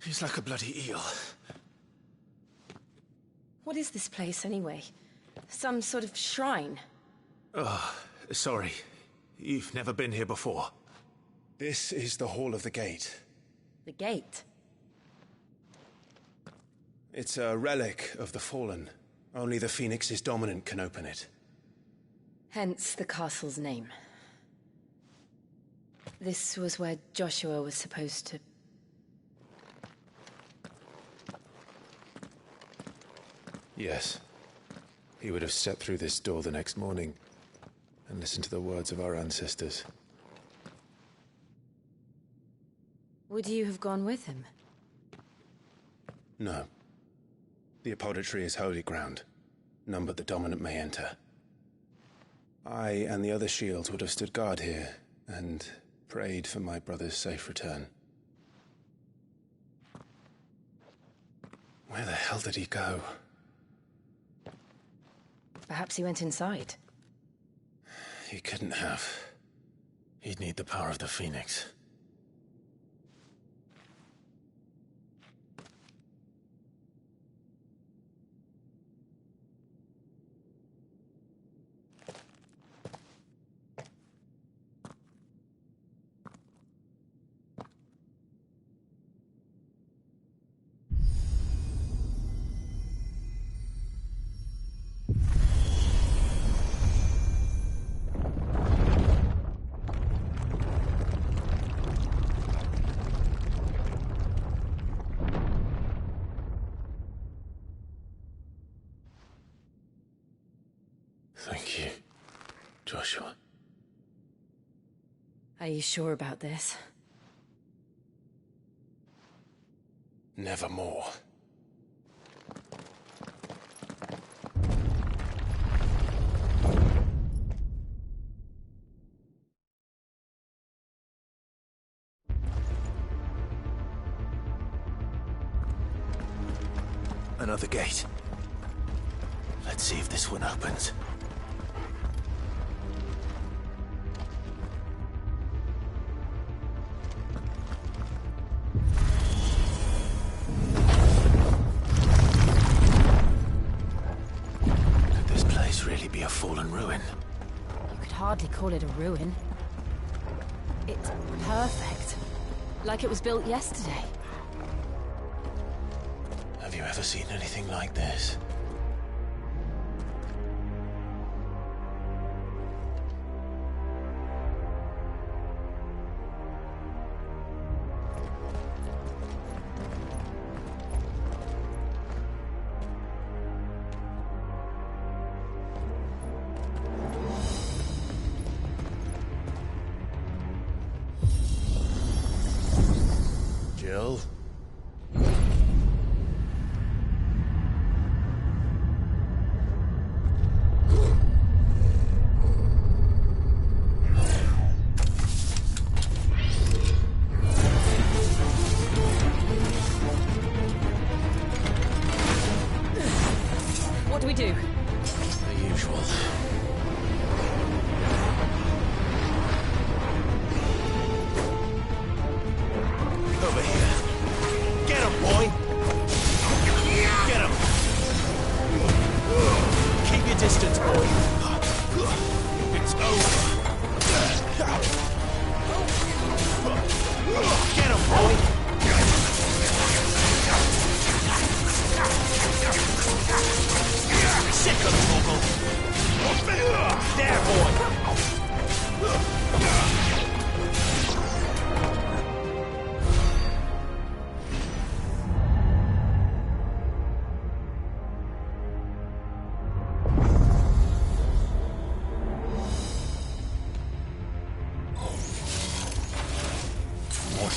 He's like a bloody eel. What is this place, anyway? Some sort of shrine? Oh, sorry. You've never been here before. This is the Hall of the Gate. The gate? It's a relic of the Fallen. Only the Phoenix's dominant can open it. Hence the castle's name. This was where Joshua was supposed to... Yes. He would have stepped through this door the next morning and listened to the words of our ancestors. Would you have gone with him? No. The apodatory is holy ground. None but the dominant may enter. I and the other shields would have stood guard here and prayed for my brother's safe return. Where the hell did he go? Perhaps he went inside. He couldn't have. He'd need the power of the Phoenix. Thank you, Joshua. Are you sure about this? Nevermore. Another gate. Let's see if this one opens. Could this place really be a fallen ruin? You could hardly call it a ruin. It's perfect. Like it was built yesterday. Have you ever seen anything like this? Jill? What do we do? The usual. Over here. Get him, boy! Get him! Keep your distance, boy. It's over. Get him, boy!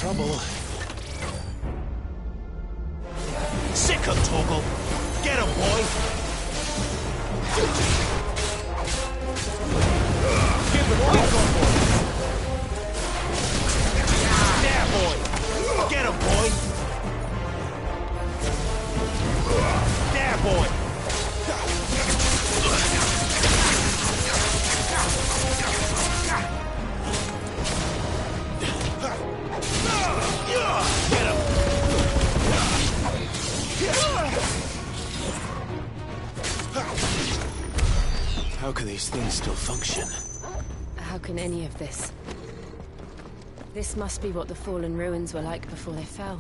trouble. Sick him, Torgal! Get him, boy! Give him all you've got, boy! There, boy! Get him, boy! There, boy! Get him! How can these things still function? How can any of this? This must be what the fallen ruins were like before they fell.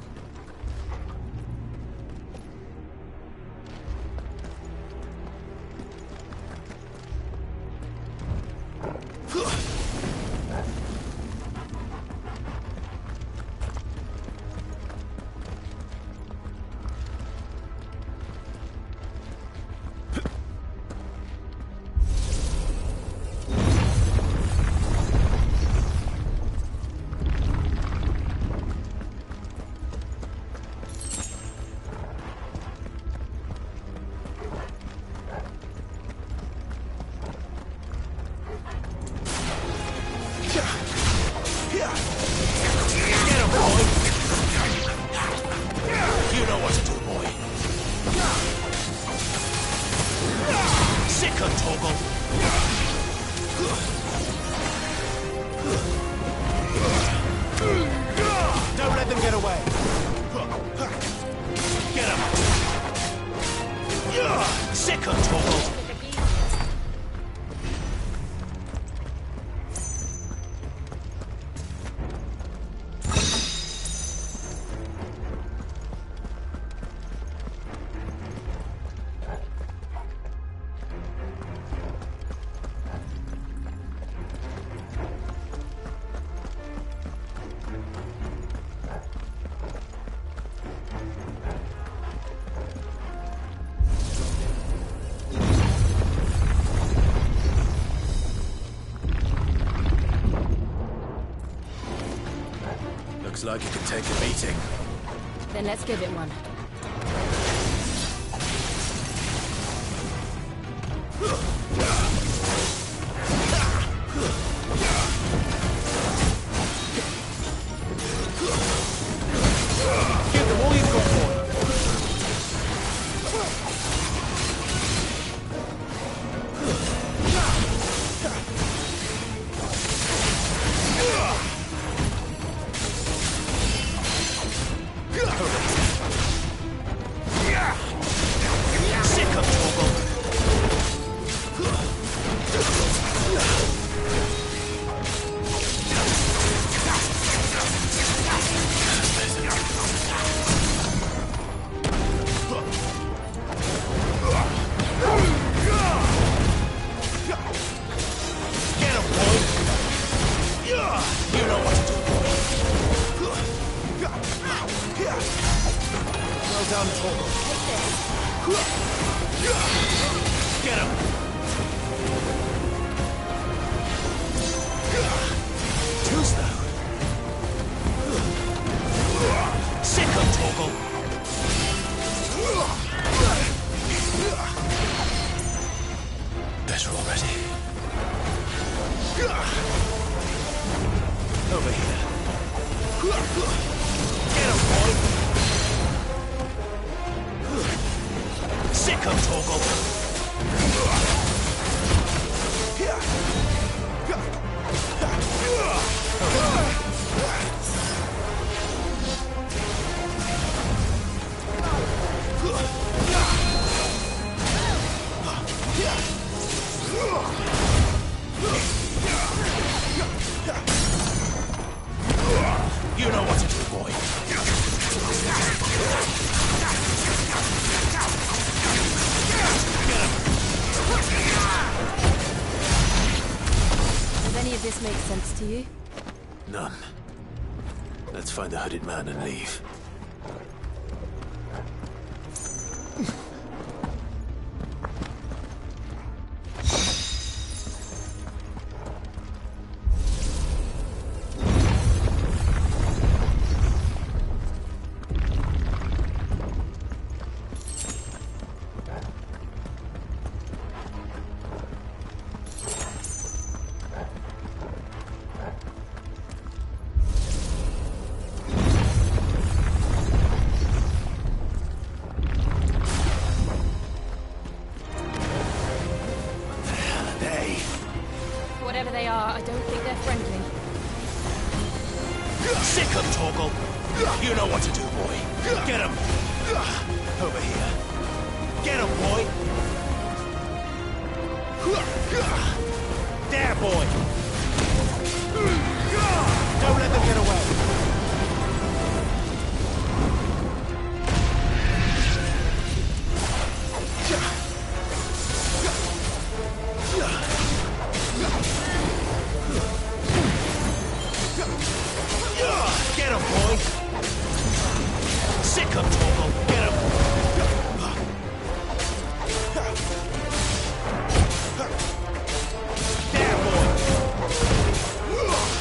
Don't let them get away. Get him. Sick him, Torgal. Looks like it can take a beating. Then let's give it one. Give them all you've got, boy. Sick of Torgal. Get him, boy. You know what to do, boy. Well done, Torgal. Get him. Too slow. Sick of Torgal. Better already. Over here. Get him, boy. Sick of Torgal. You know what to do, boy. Does any of this make sense to you? None. Let's find the hooded man and leave. Whatever they are, I don't think they're friendly. Sick 'em, Torgal. You know what to do, boy. Get him. Over here. Get him, boy. There, boy. Don't let them get away. Get him, boy! Sick 'em, Torgal! Get him! There, boy!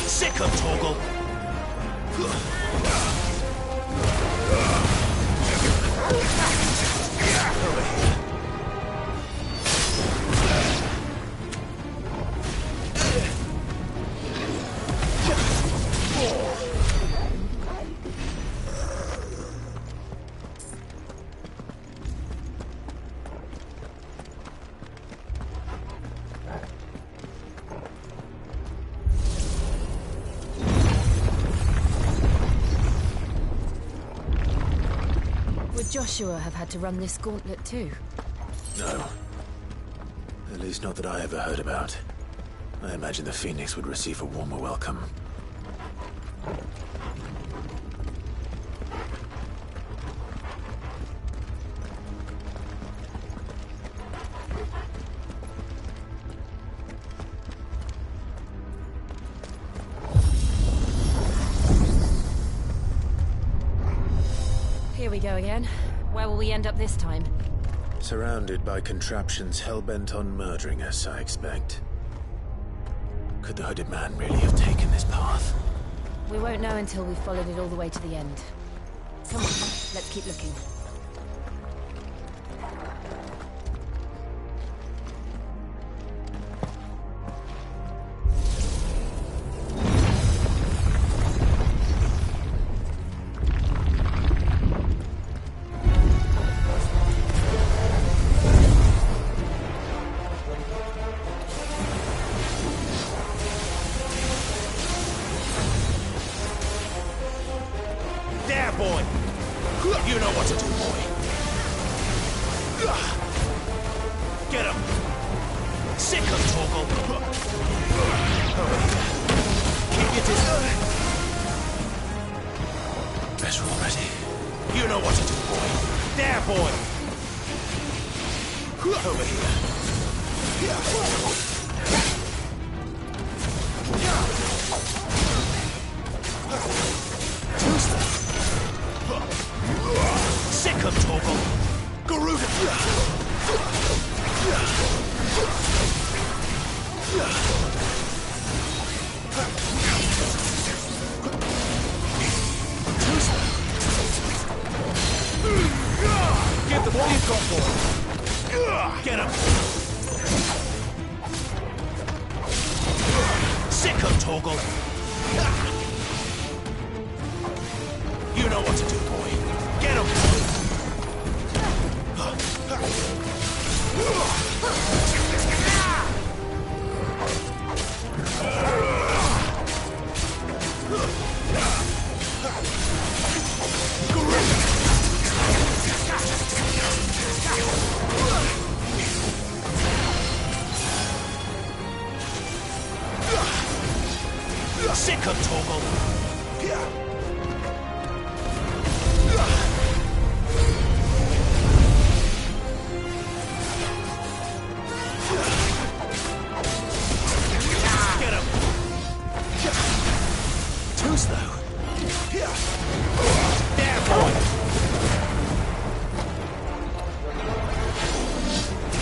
Sick 'em, Torgal! Over here. Would Joshua have had to run this gauntlet too? No. At least not that I ever heard about. I imagine the Phoenix would receive a warmer welcome. Here we go again. Where will we end up this time? Surrounded by contraptions hell-bent on murdering us, I expect. Could the hooded man really have taken this path? We won't know until we've followed it all the way to the end. Come on, let's keep looking. There, boy! You know what to do, boy. Get him! Sick 'em, Torgal! Over here. Keep your distance. Better already. You know what to do, boy. There, boy! Over here. Sick 'em, Torgal! Garuda! Give them all you've got, boy! Get him! Sick 'em, Torgal! You know what to do, boy. Get him! Sick 'em, Torgal! Get him! Too slow. There, boy!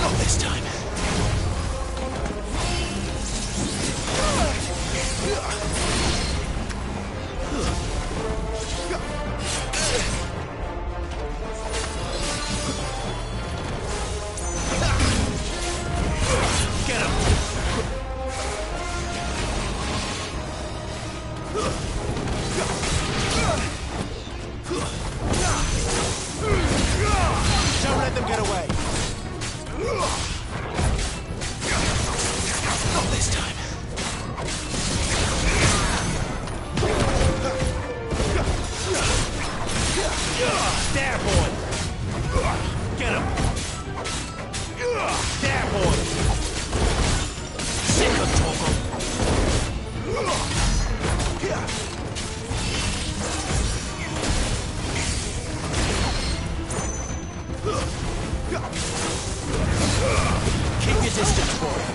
Not this time. distance, boy.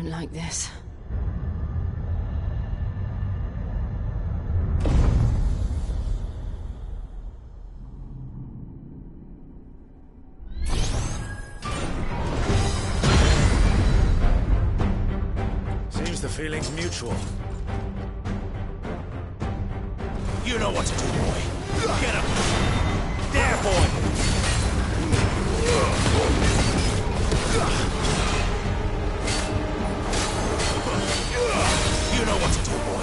Like this. Seems the feeling's mutual. You know what to do, boy. Get him! There, boy! You know what to do, boy.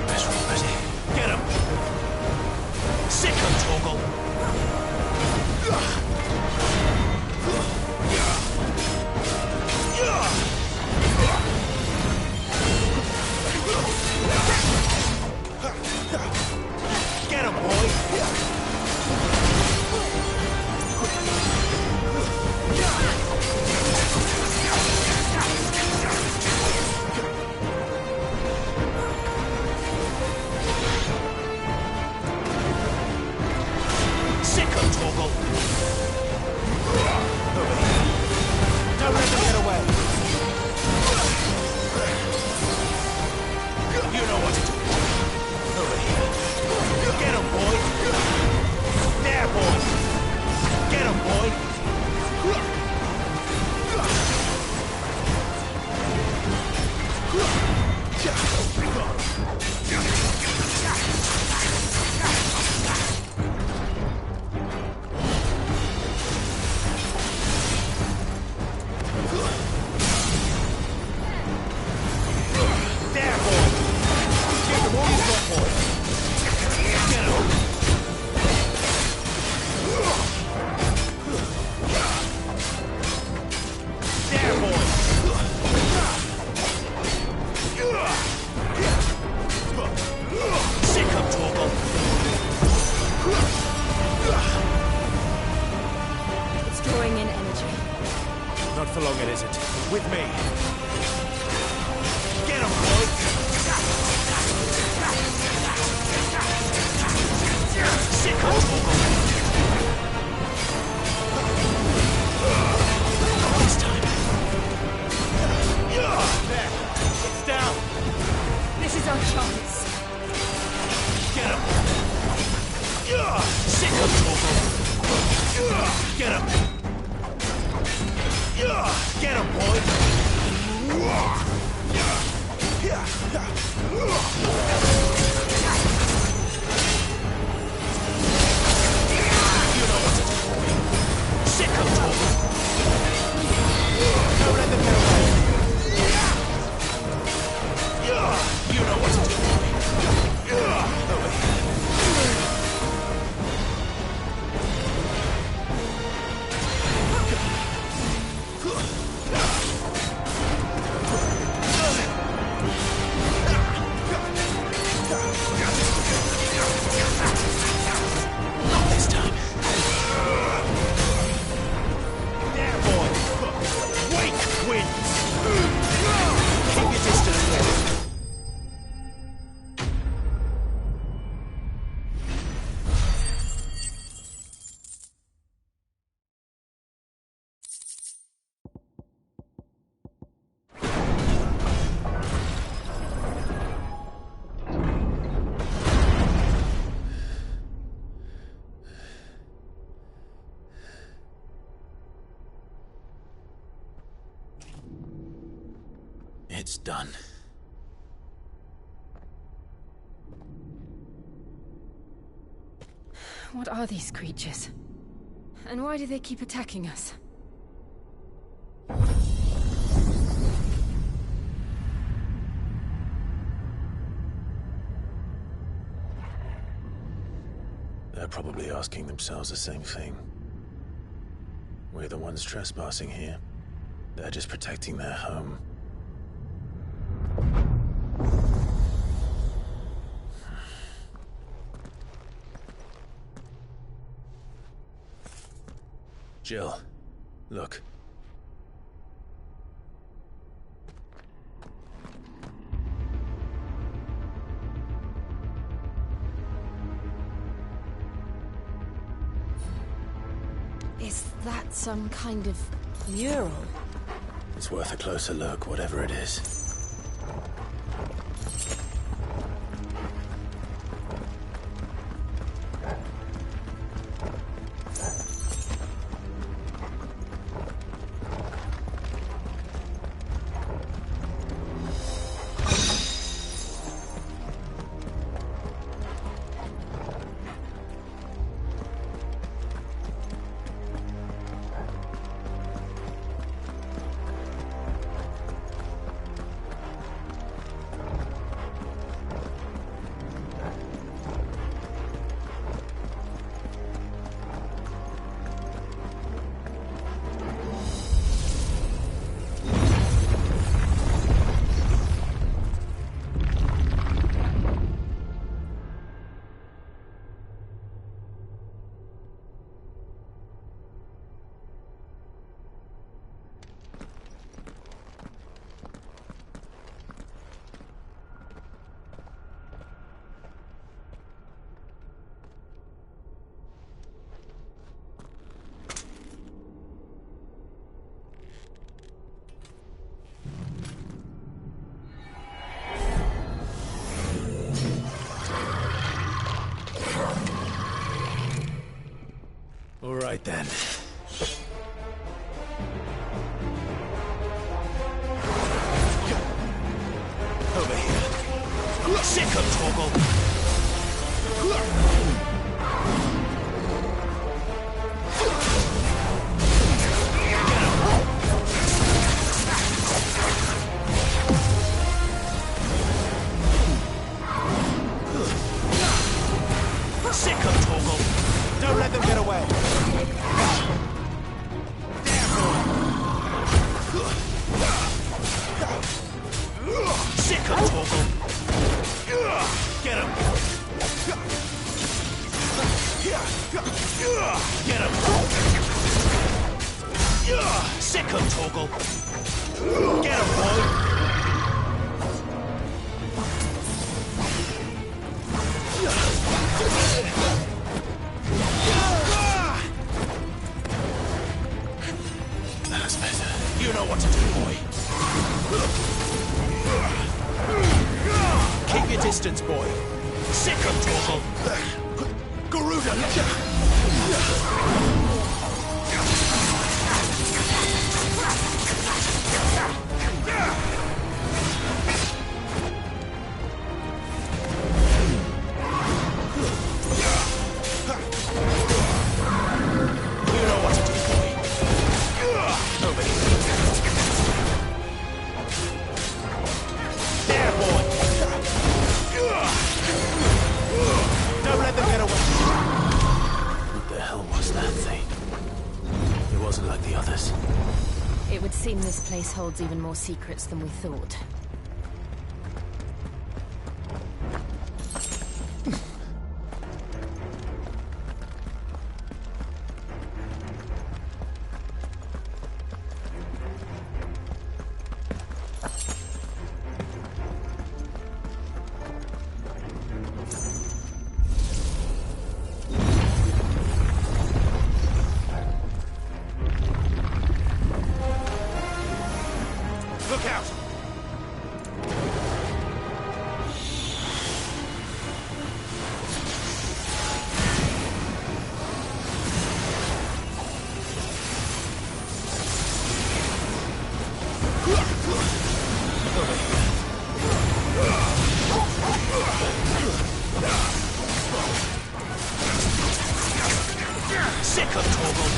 Better already. Get him! Sick him, Torgal! Get him, boy! for long it isn't. With me. Get him, boy! Sick of Get him, boy! You know what to do, boy. Sick of talking. Don't let them get away. You know what to do, boy. Over here. Not this time. There, boy. Wake wins. Keep your distance, boy. It's done. What are these creatures? And why do they keep attacking us? They're probably asking themselves the same thing. We're the ones trespassing here. They're just protecting their home. Jill, look. Is that some kind of mural? It's worth a closer look, whatever it is. All right, then. Over here. Sick of Torgal. Sick of Torgal. Don't let them get away. Sick of Torgal. Get him. Get him. Sick of Torgal. Get him, boy. That's better. You know what to do, boy. Keep your distance, boy. Sick of Torgal. Garuda! us. It would seem this place holds even more secrets than we thought. Look out! Sick of Torgal!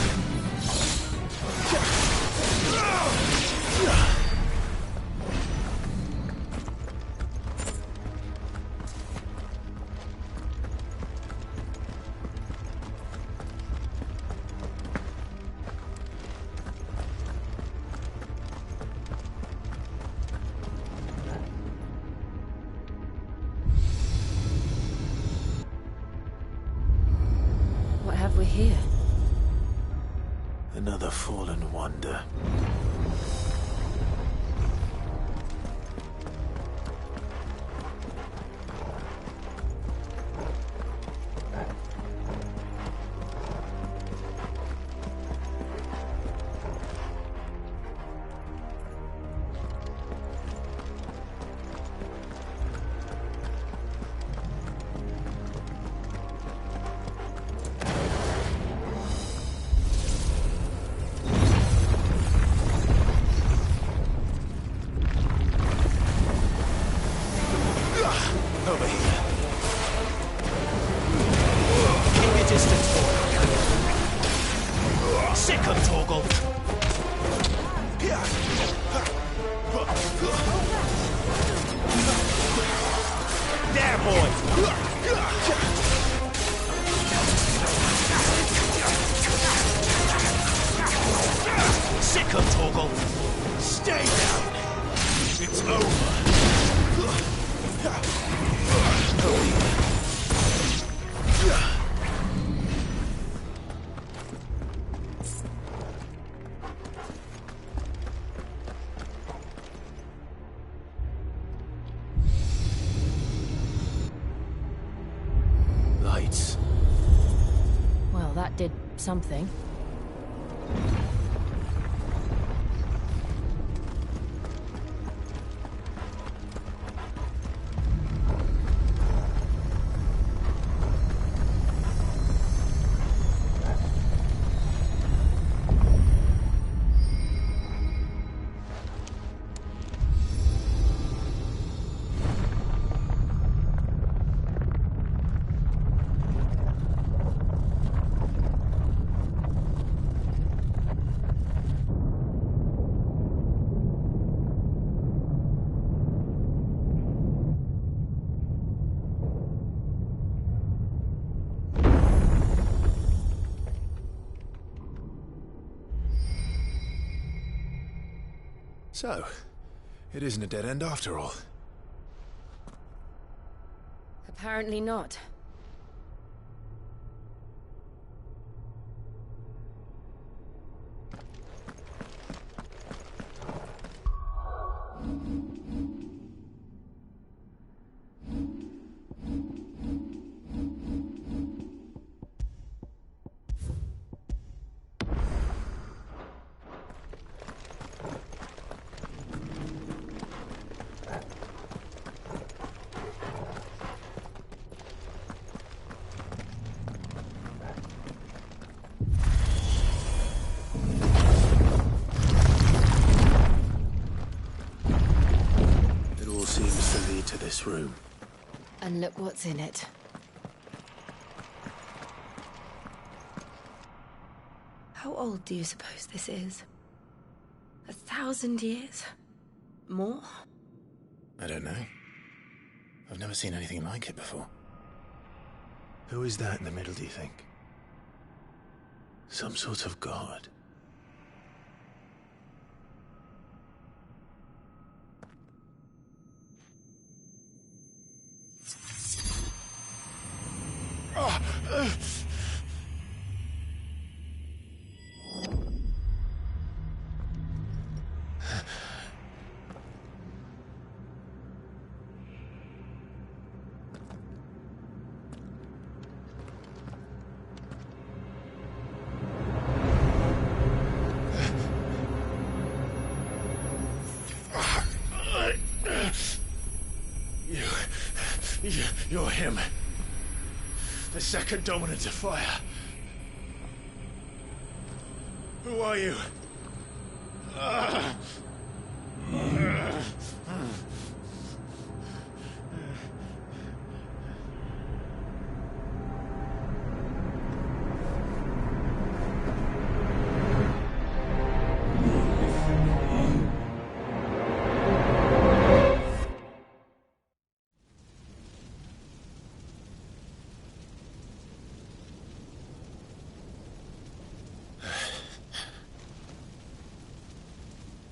What have we here? Another fallen wonder. Over here. Keep your distance, Torgal. Sick of Torgal. There, boy. Sick of Torgal. Stay down. It's over. Lights. Well, that did something. So, it isn't a dead end after all. Apparently not. To this room. And look what's in it. How old do you suppose this is? 1,000 years? More? I don't know. I've never seen anything like it before. Who is that in the middle, do you think? Some sort of god. You're him. The second dominant of fire. Who are you?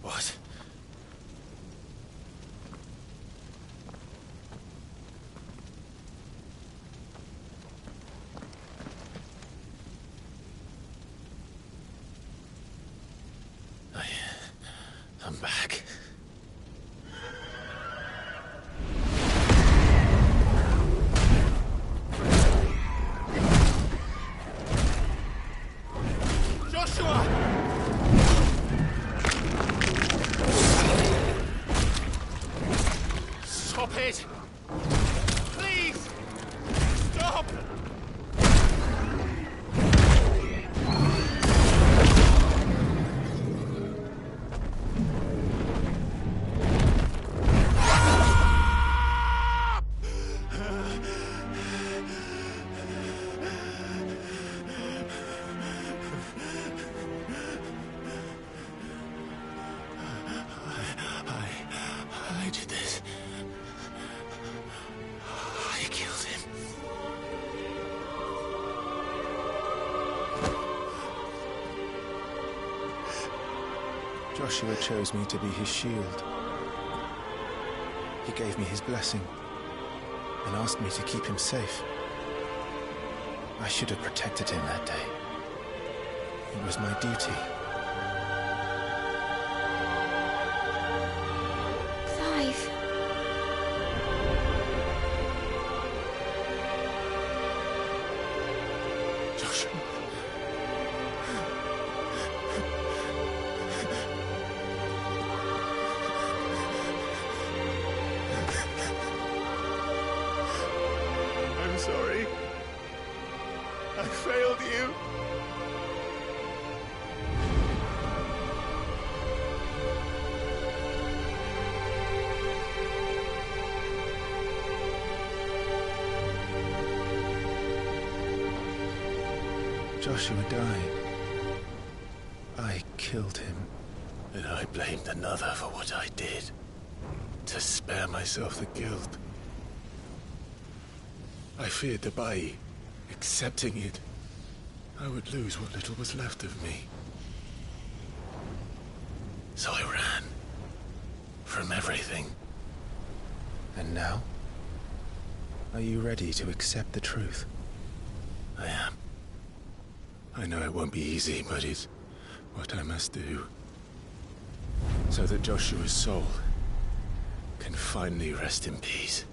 What? I'm back. Joshua! Stop it! Please! Stop! I did this. I killed him. Joshua chose me to be his shield. He gave me his blessing and asked me to keep him safe. I should have protected him that day. It was my duty. Clive. Joshua. I'm sorry. I failed you. Joshua died. I killed him. And I blamed another for what I did. To spare myself the guilt. I feared that by accepting it, I would lose what little was left of me. So I ran. From everything. And now? Are you ready to accept the truth? I am. I know it won't be easy, but it's what I must do. So that Joshua's soul can finally rest in peace.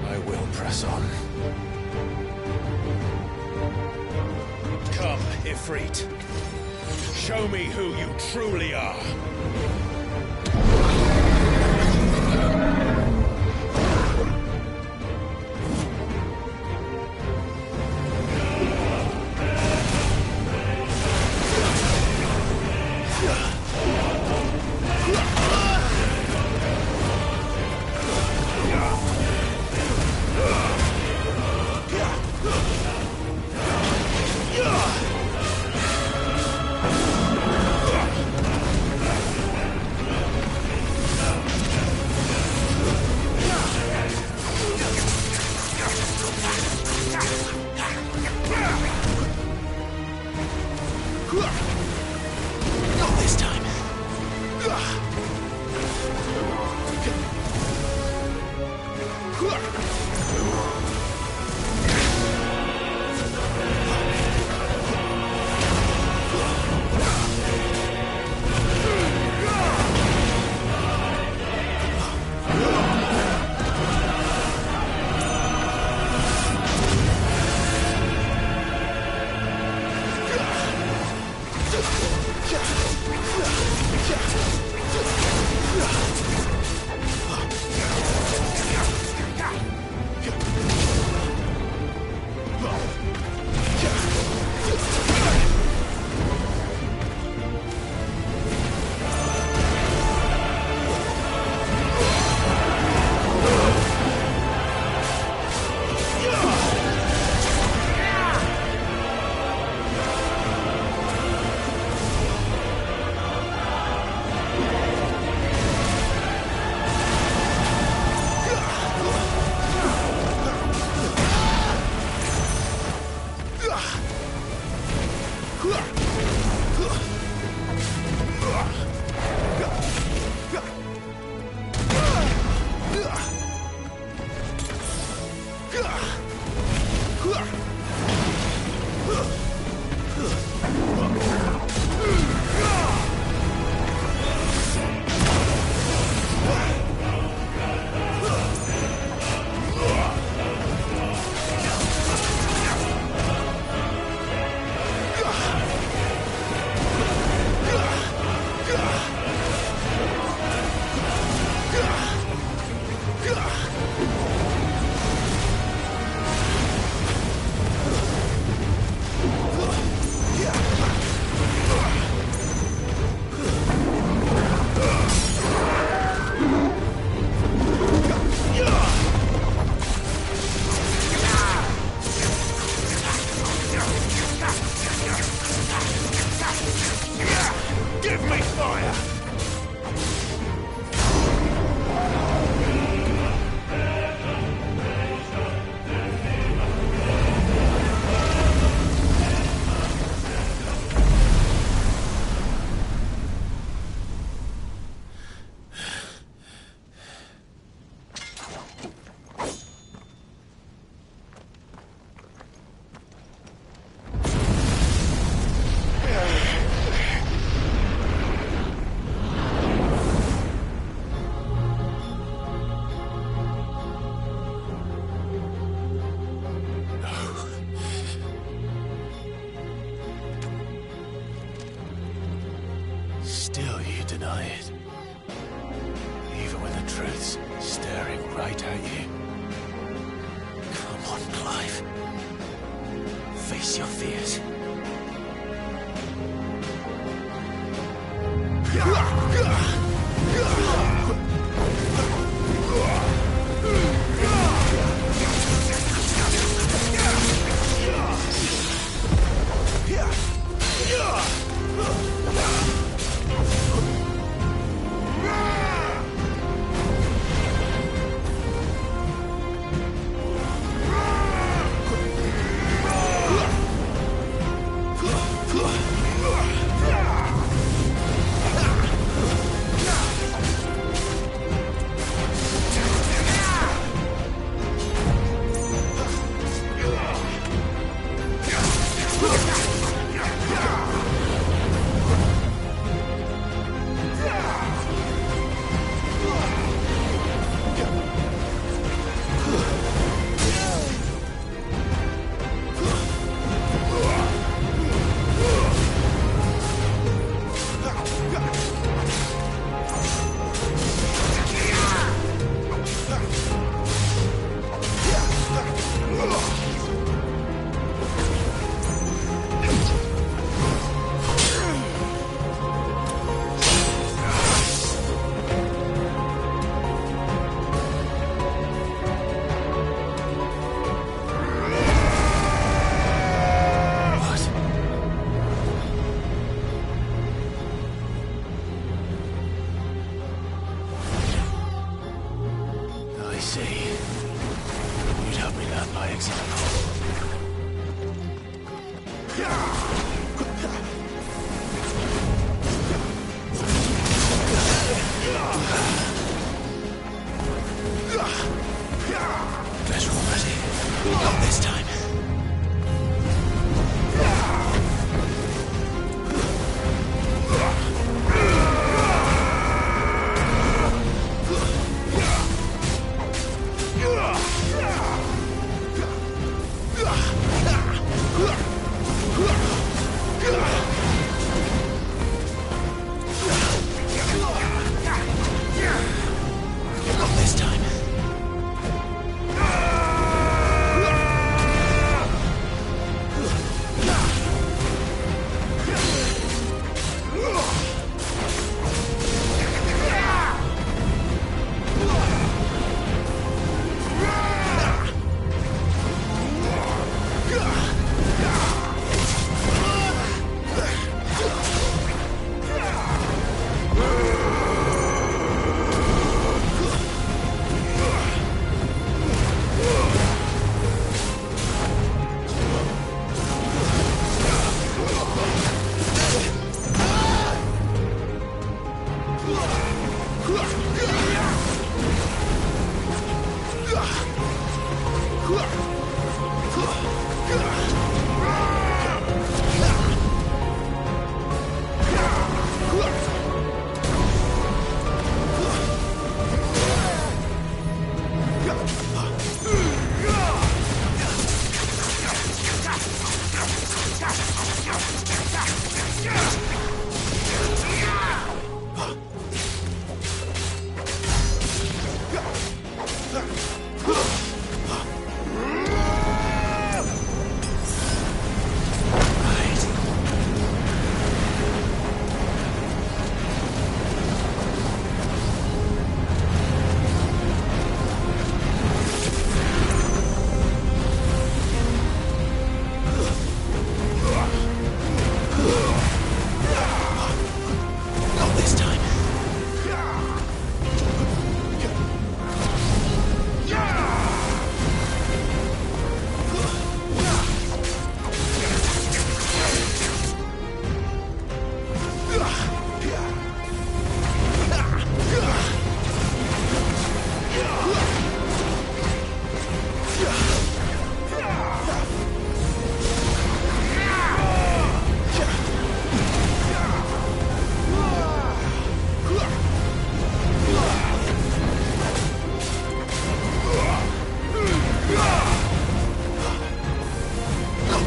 I will press on. Ifrit. Show me who you truly are. Not this time. Give me fire! Still you deny it. Even when the truth's staring right at you. Come on, Clive. Face your fears. Excellent. Guys, we're all ready. We got this time.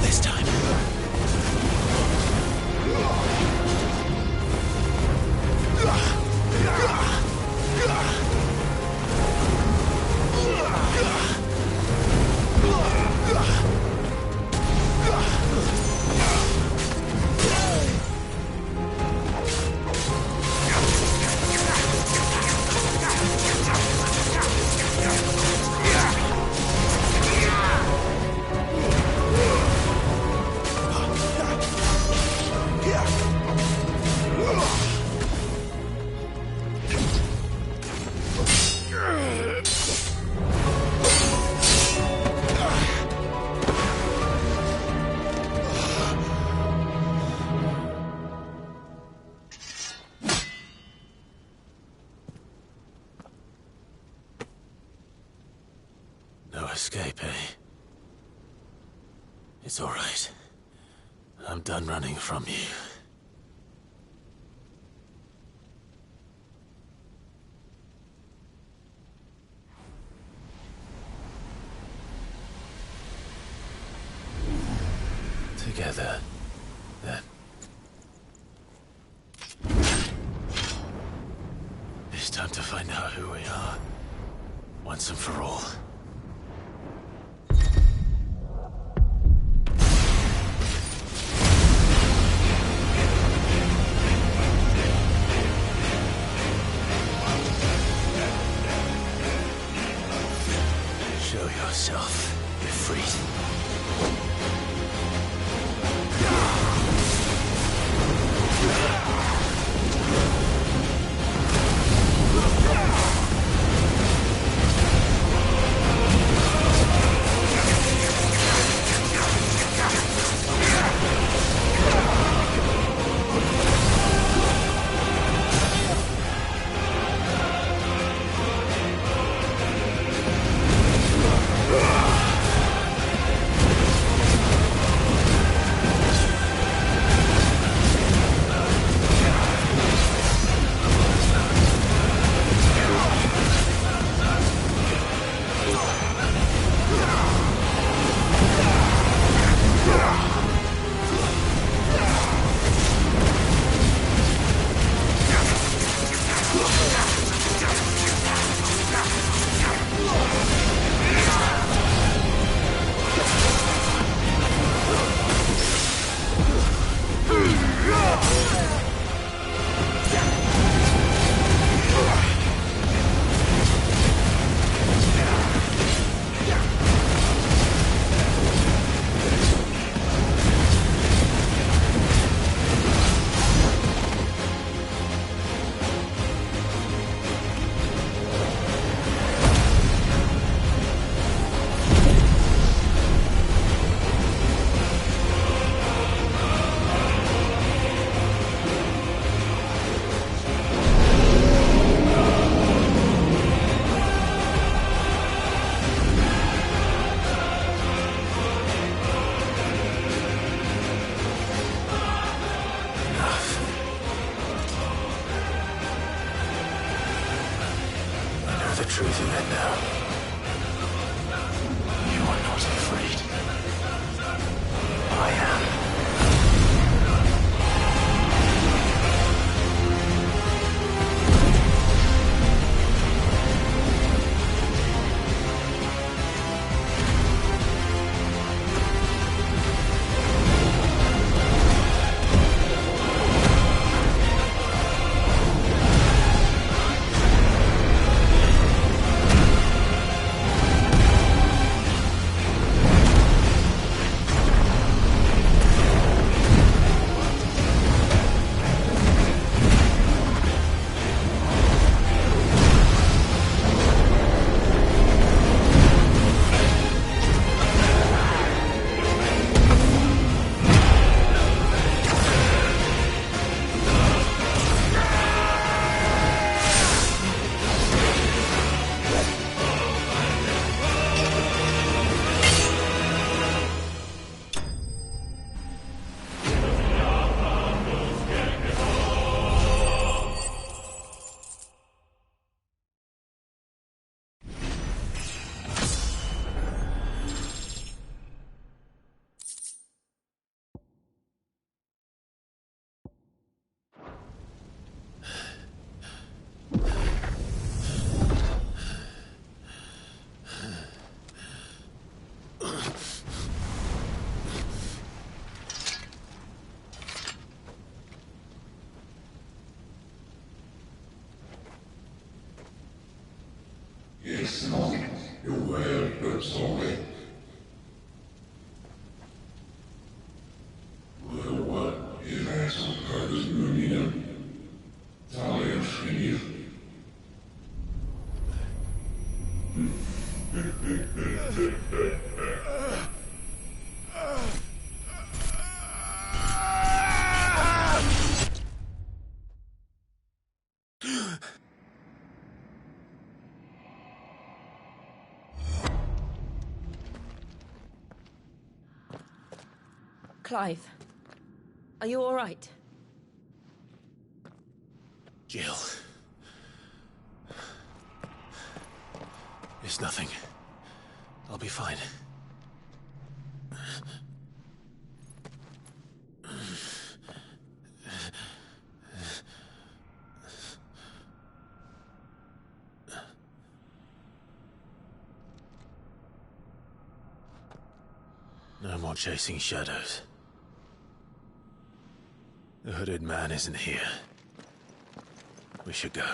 Not this time. Escape, eh? It's all right. I'm done running from you. Together, then. It's time to find out who we are, once and for all. Show yourself, Ifrit. truth in it now. You are not afraid. I am. Clive, are you all right? Jill. It's nothing. I'll be fine. No more chasing shadows. The hooded man isn't here. We should go.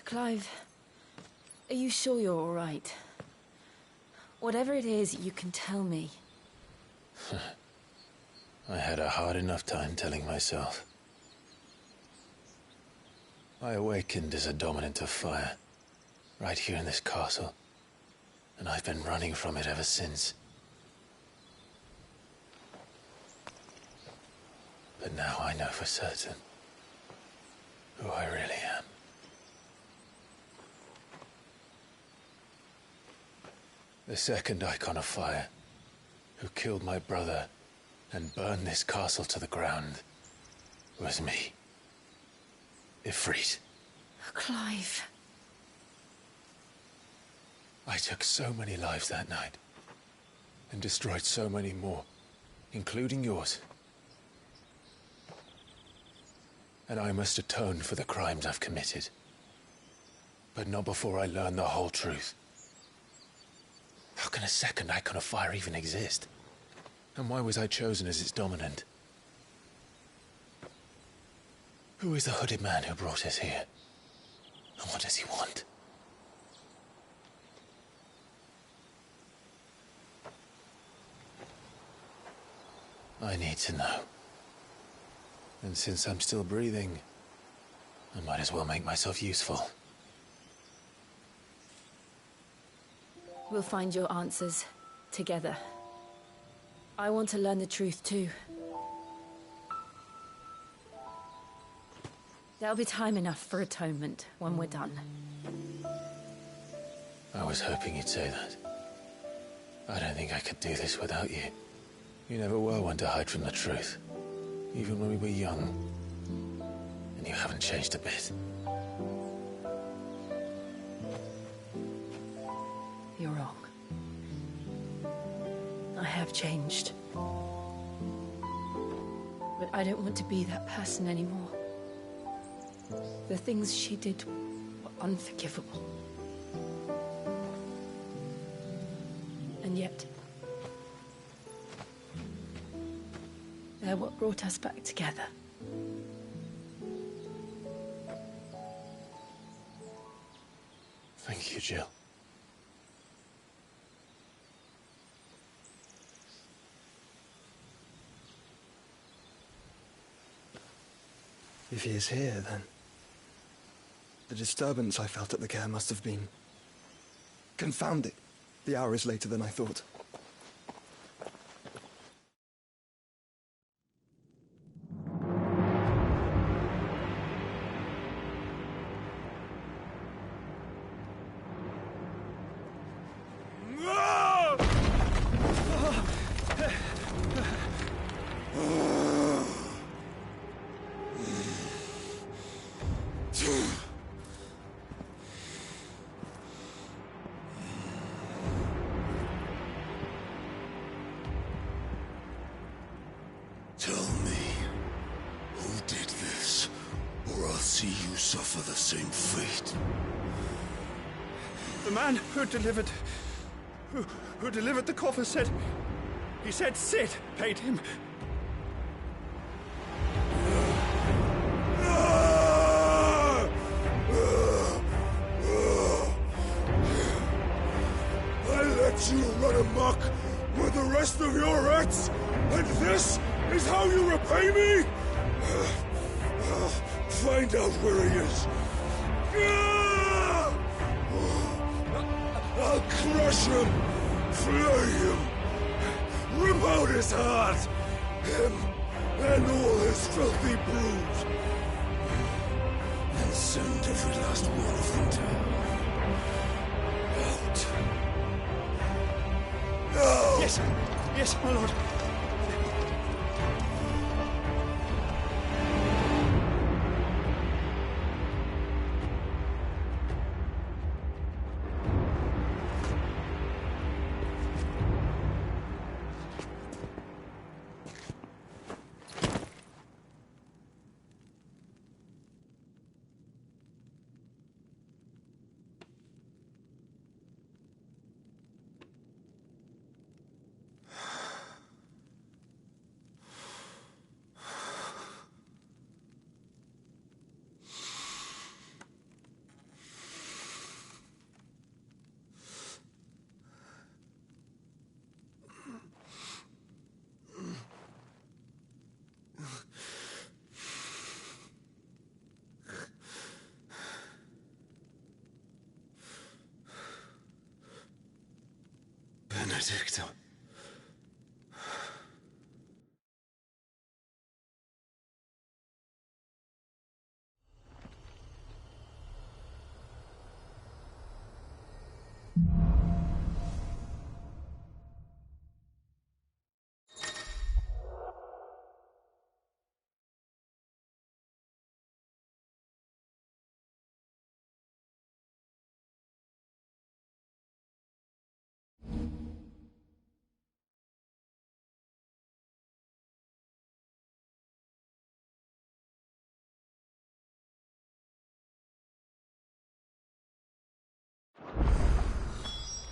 Clive, are you sure you're all right? Whatever it is, you can tell me. I had a hard enough time telling myself. I awakened as a dominant of fire, right here in this castle, and I've been running from it ever since. But now I know for certain who I really am. The second icon of fire, who killed my brother and burned this castle to the ground, was me. Ifrit. Clive. I took so many lives that night, and destroyed so many more, including yours. And I must atone for the crimes I've committed. But not before I learn the whole truth. How can a second icon of fire even exist? And why was I chosen as its dominant? Who is the hooded man who brought us here? And what does he want? I need to know. And since I'm still breathing, I might as well make myself useful. We'll find your answers together. I want to learn the truth too. There'll be time enough for atonement when we're done. I was hoping you'd say that. I don't think I could do this without you. You never were one to hide from the truth, even when we were young. And you haven't changed a bit. You're wrong. I have changed. But I don't want to be that person anymore. The things she did were unforgivable. And yet, they're what brought us back together. Thank you, Jill. If he is here, then the disturbance I felt at the care must have been... Confound it. The hour is later than I thought. Tell me, who did this, or I'll see you suffer the same fate. The man who delivered the coffer said... He said Sid paid him. I let you run amok with the rest of your rats, and this is how you repay me? Find out where he is. I'll crush him, flay him, rip out his heart, him and all his filthy brood, and send every last one of them to hell. Out. No! Yes, yes, my lord. Benedicto.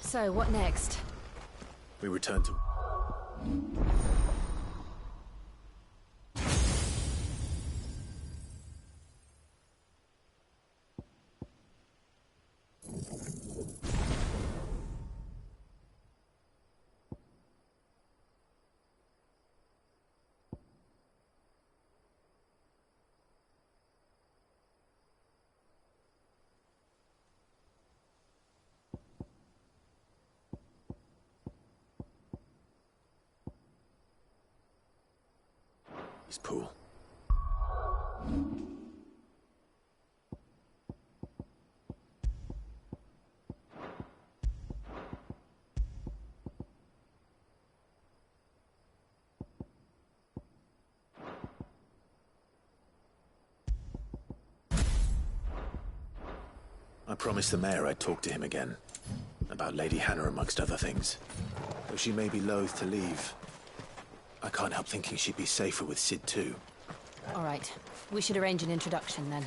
So, what next? We return to... His pool. I promised the mayor I'd talk to him again. About Lady Hannah, amongst other things. Though she may be loath to leave, I can't help thinking she'd be safer with Sid too. All right. We should arrange an introduction then.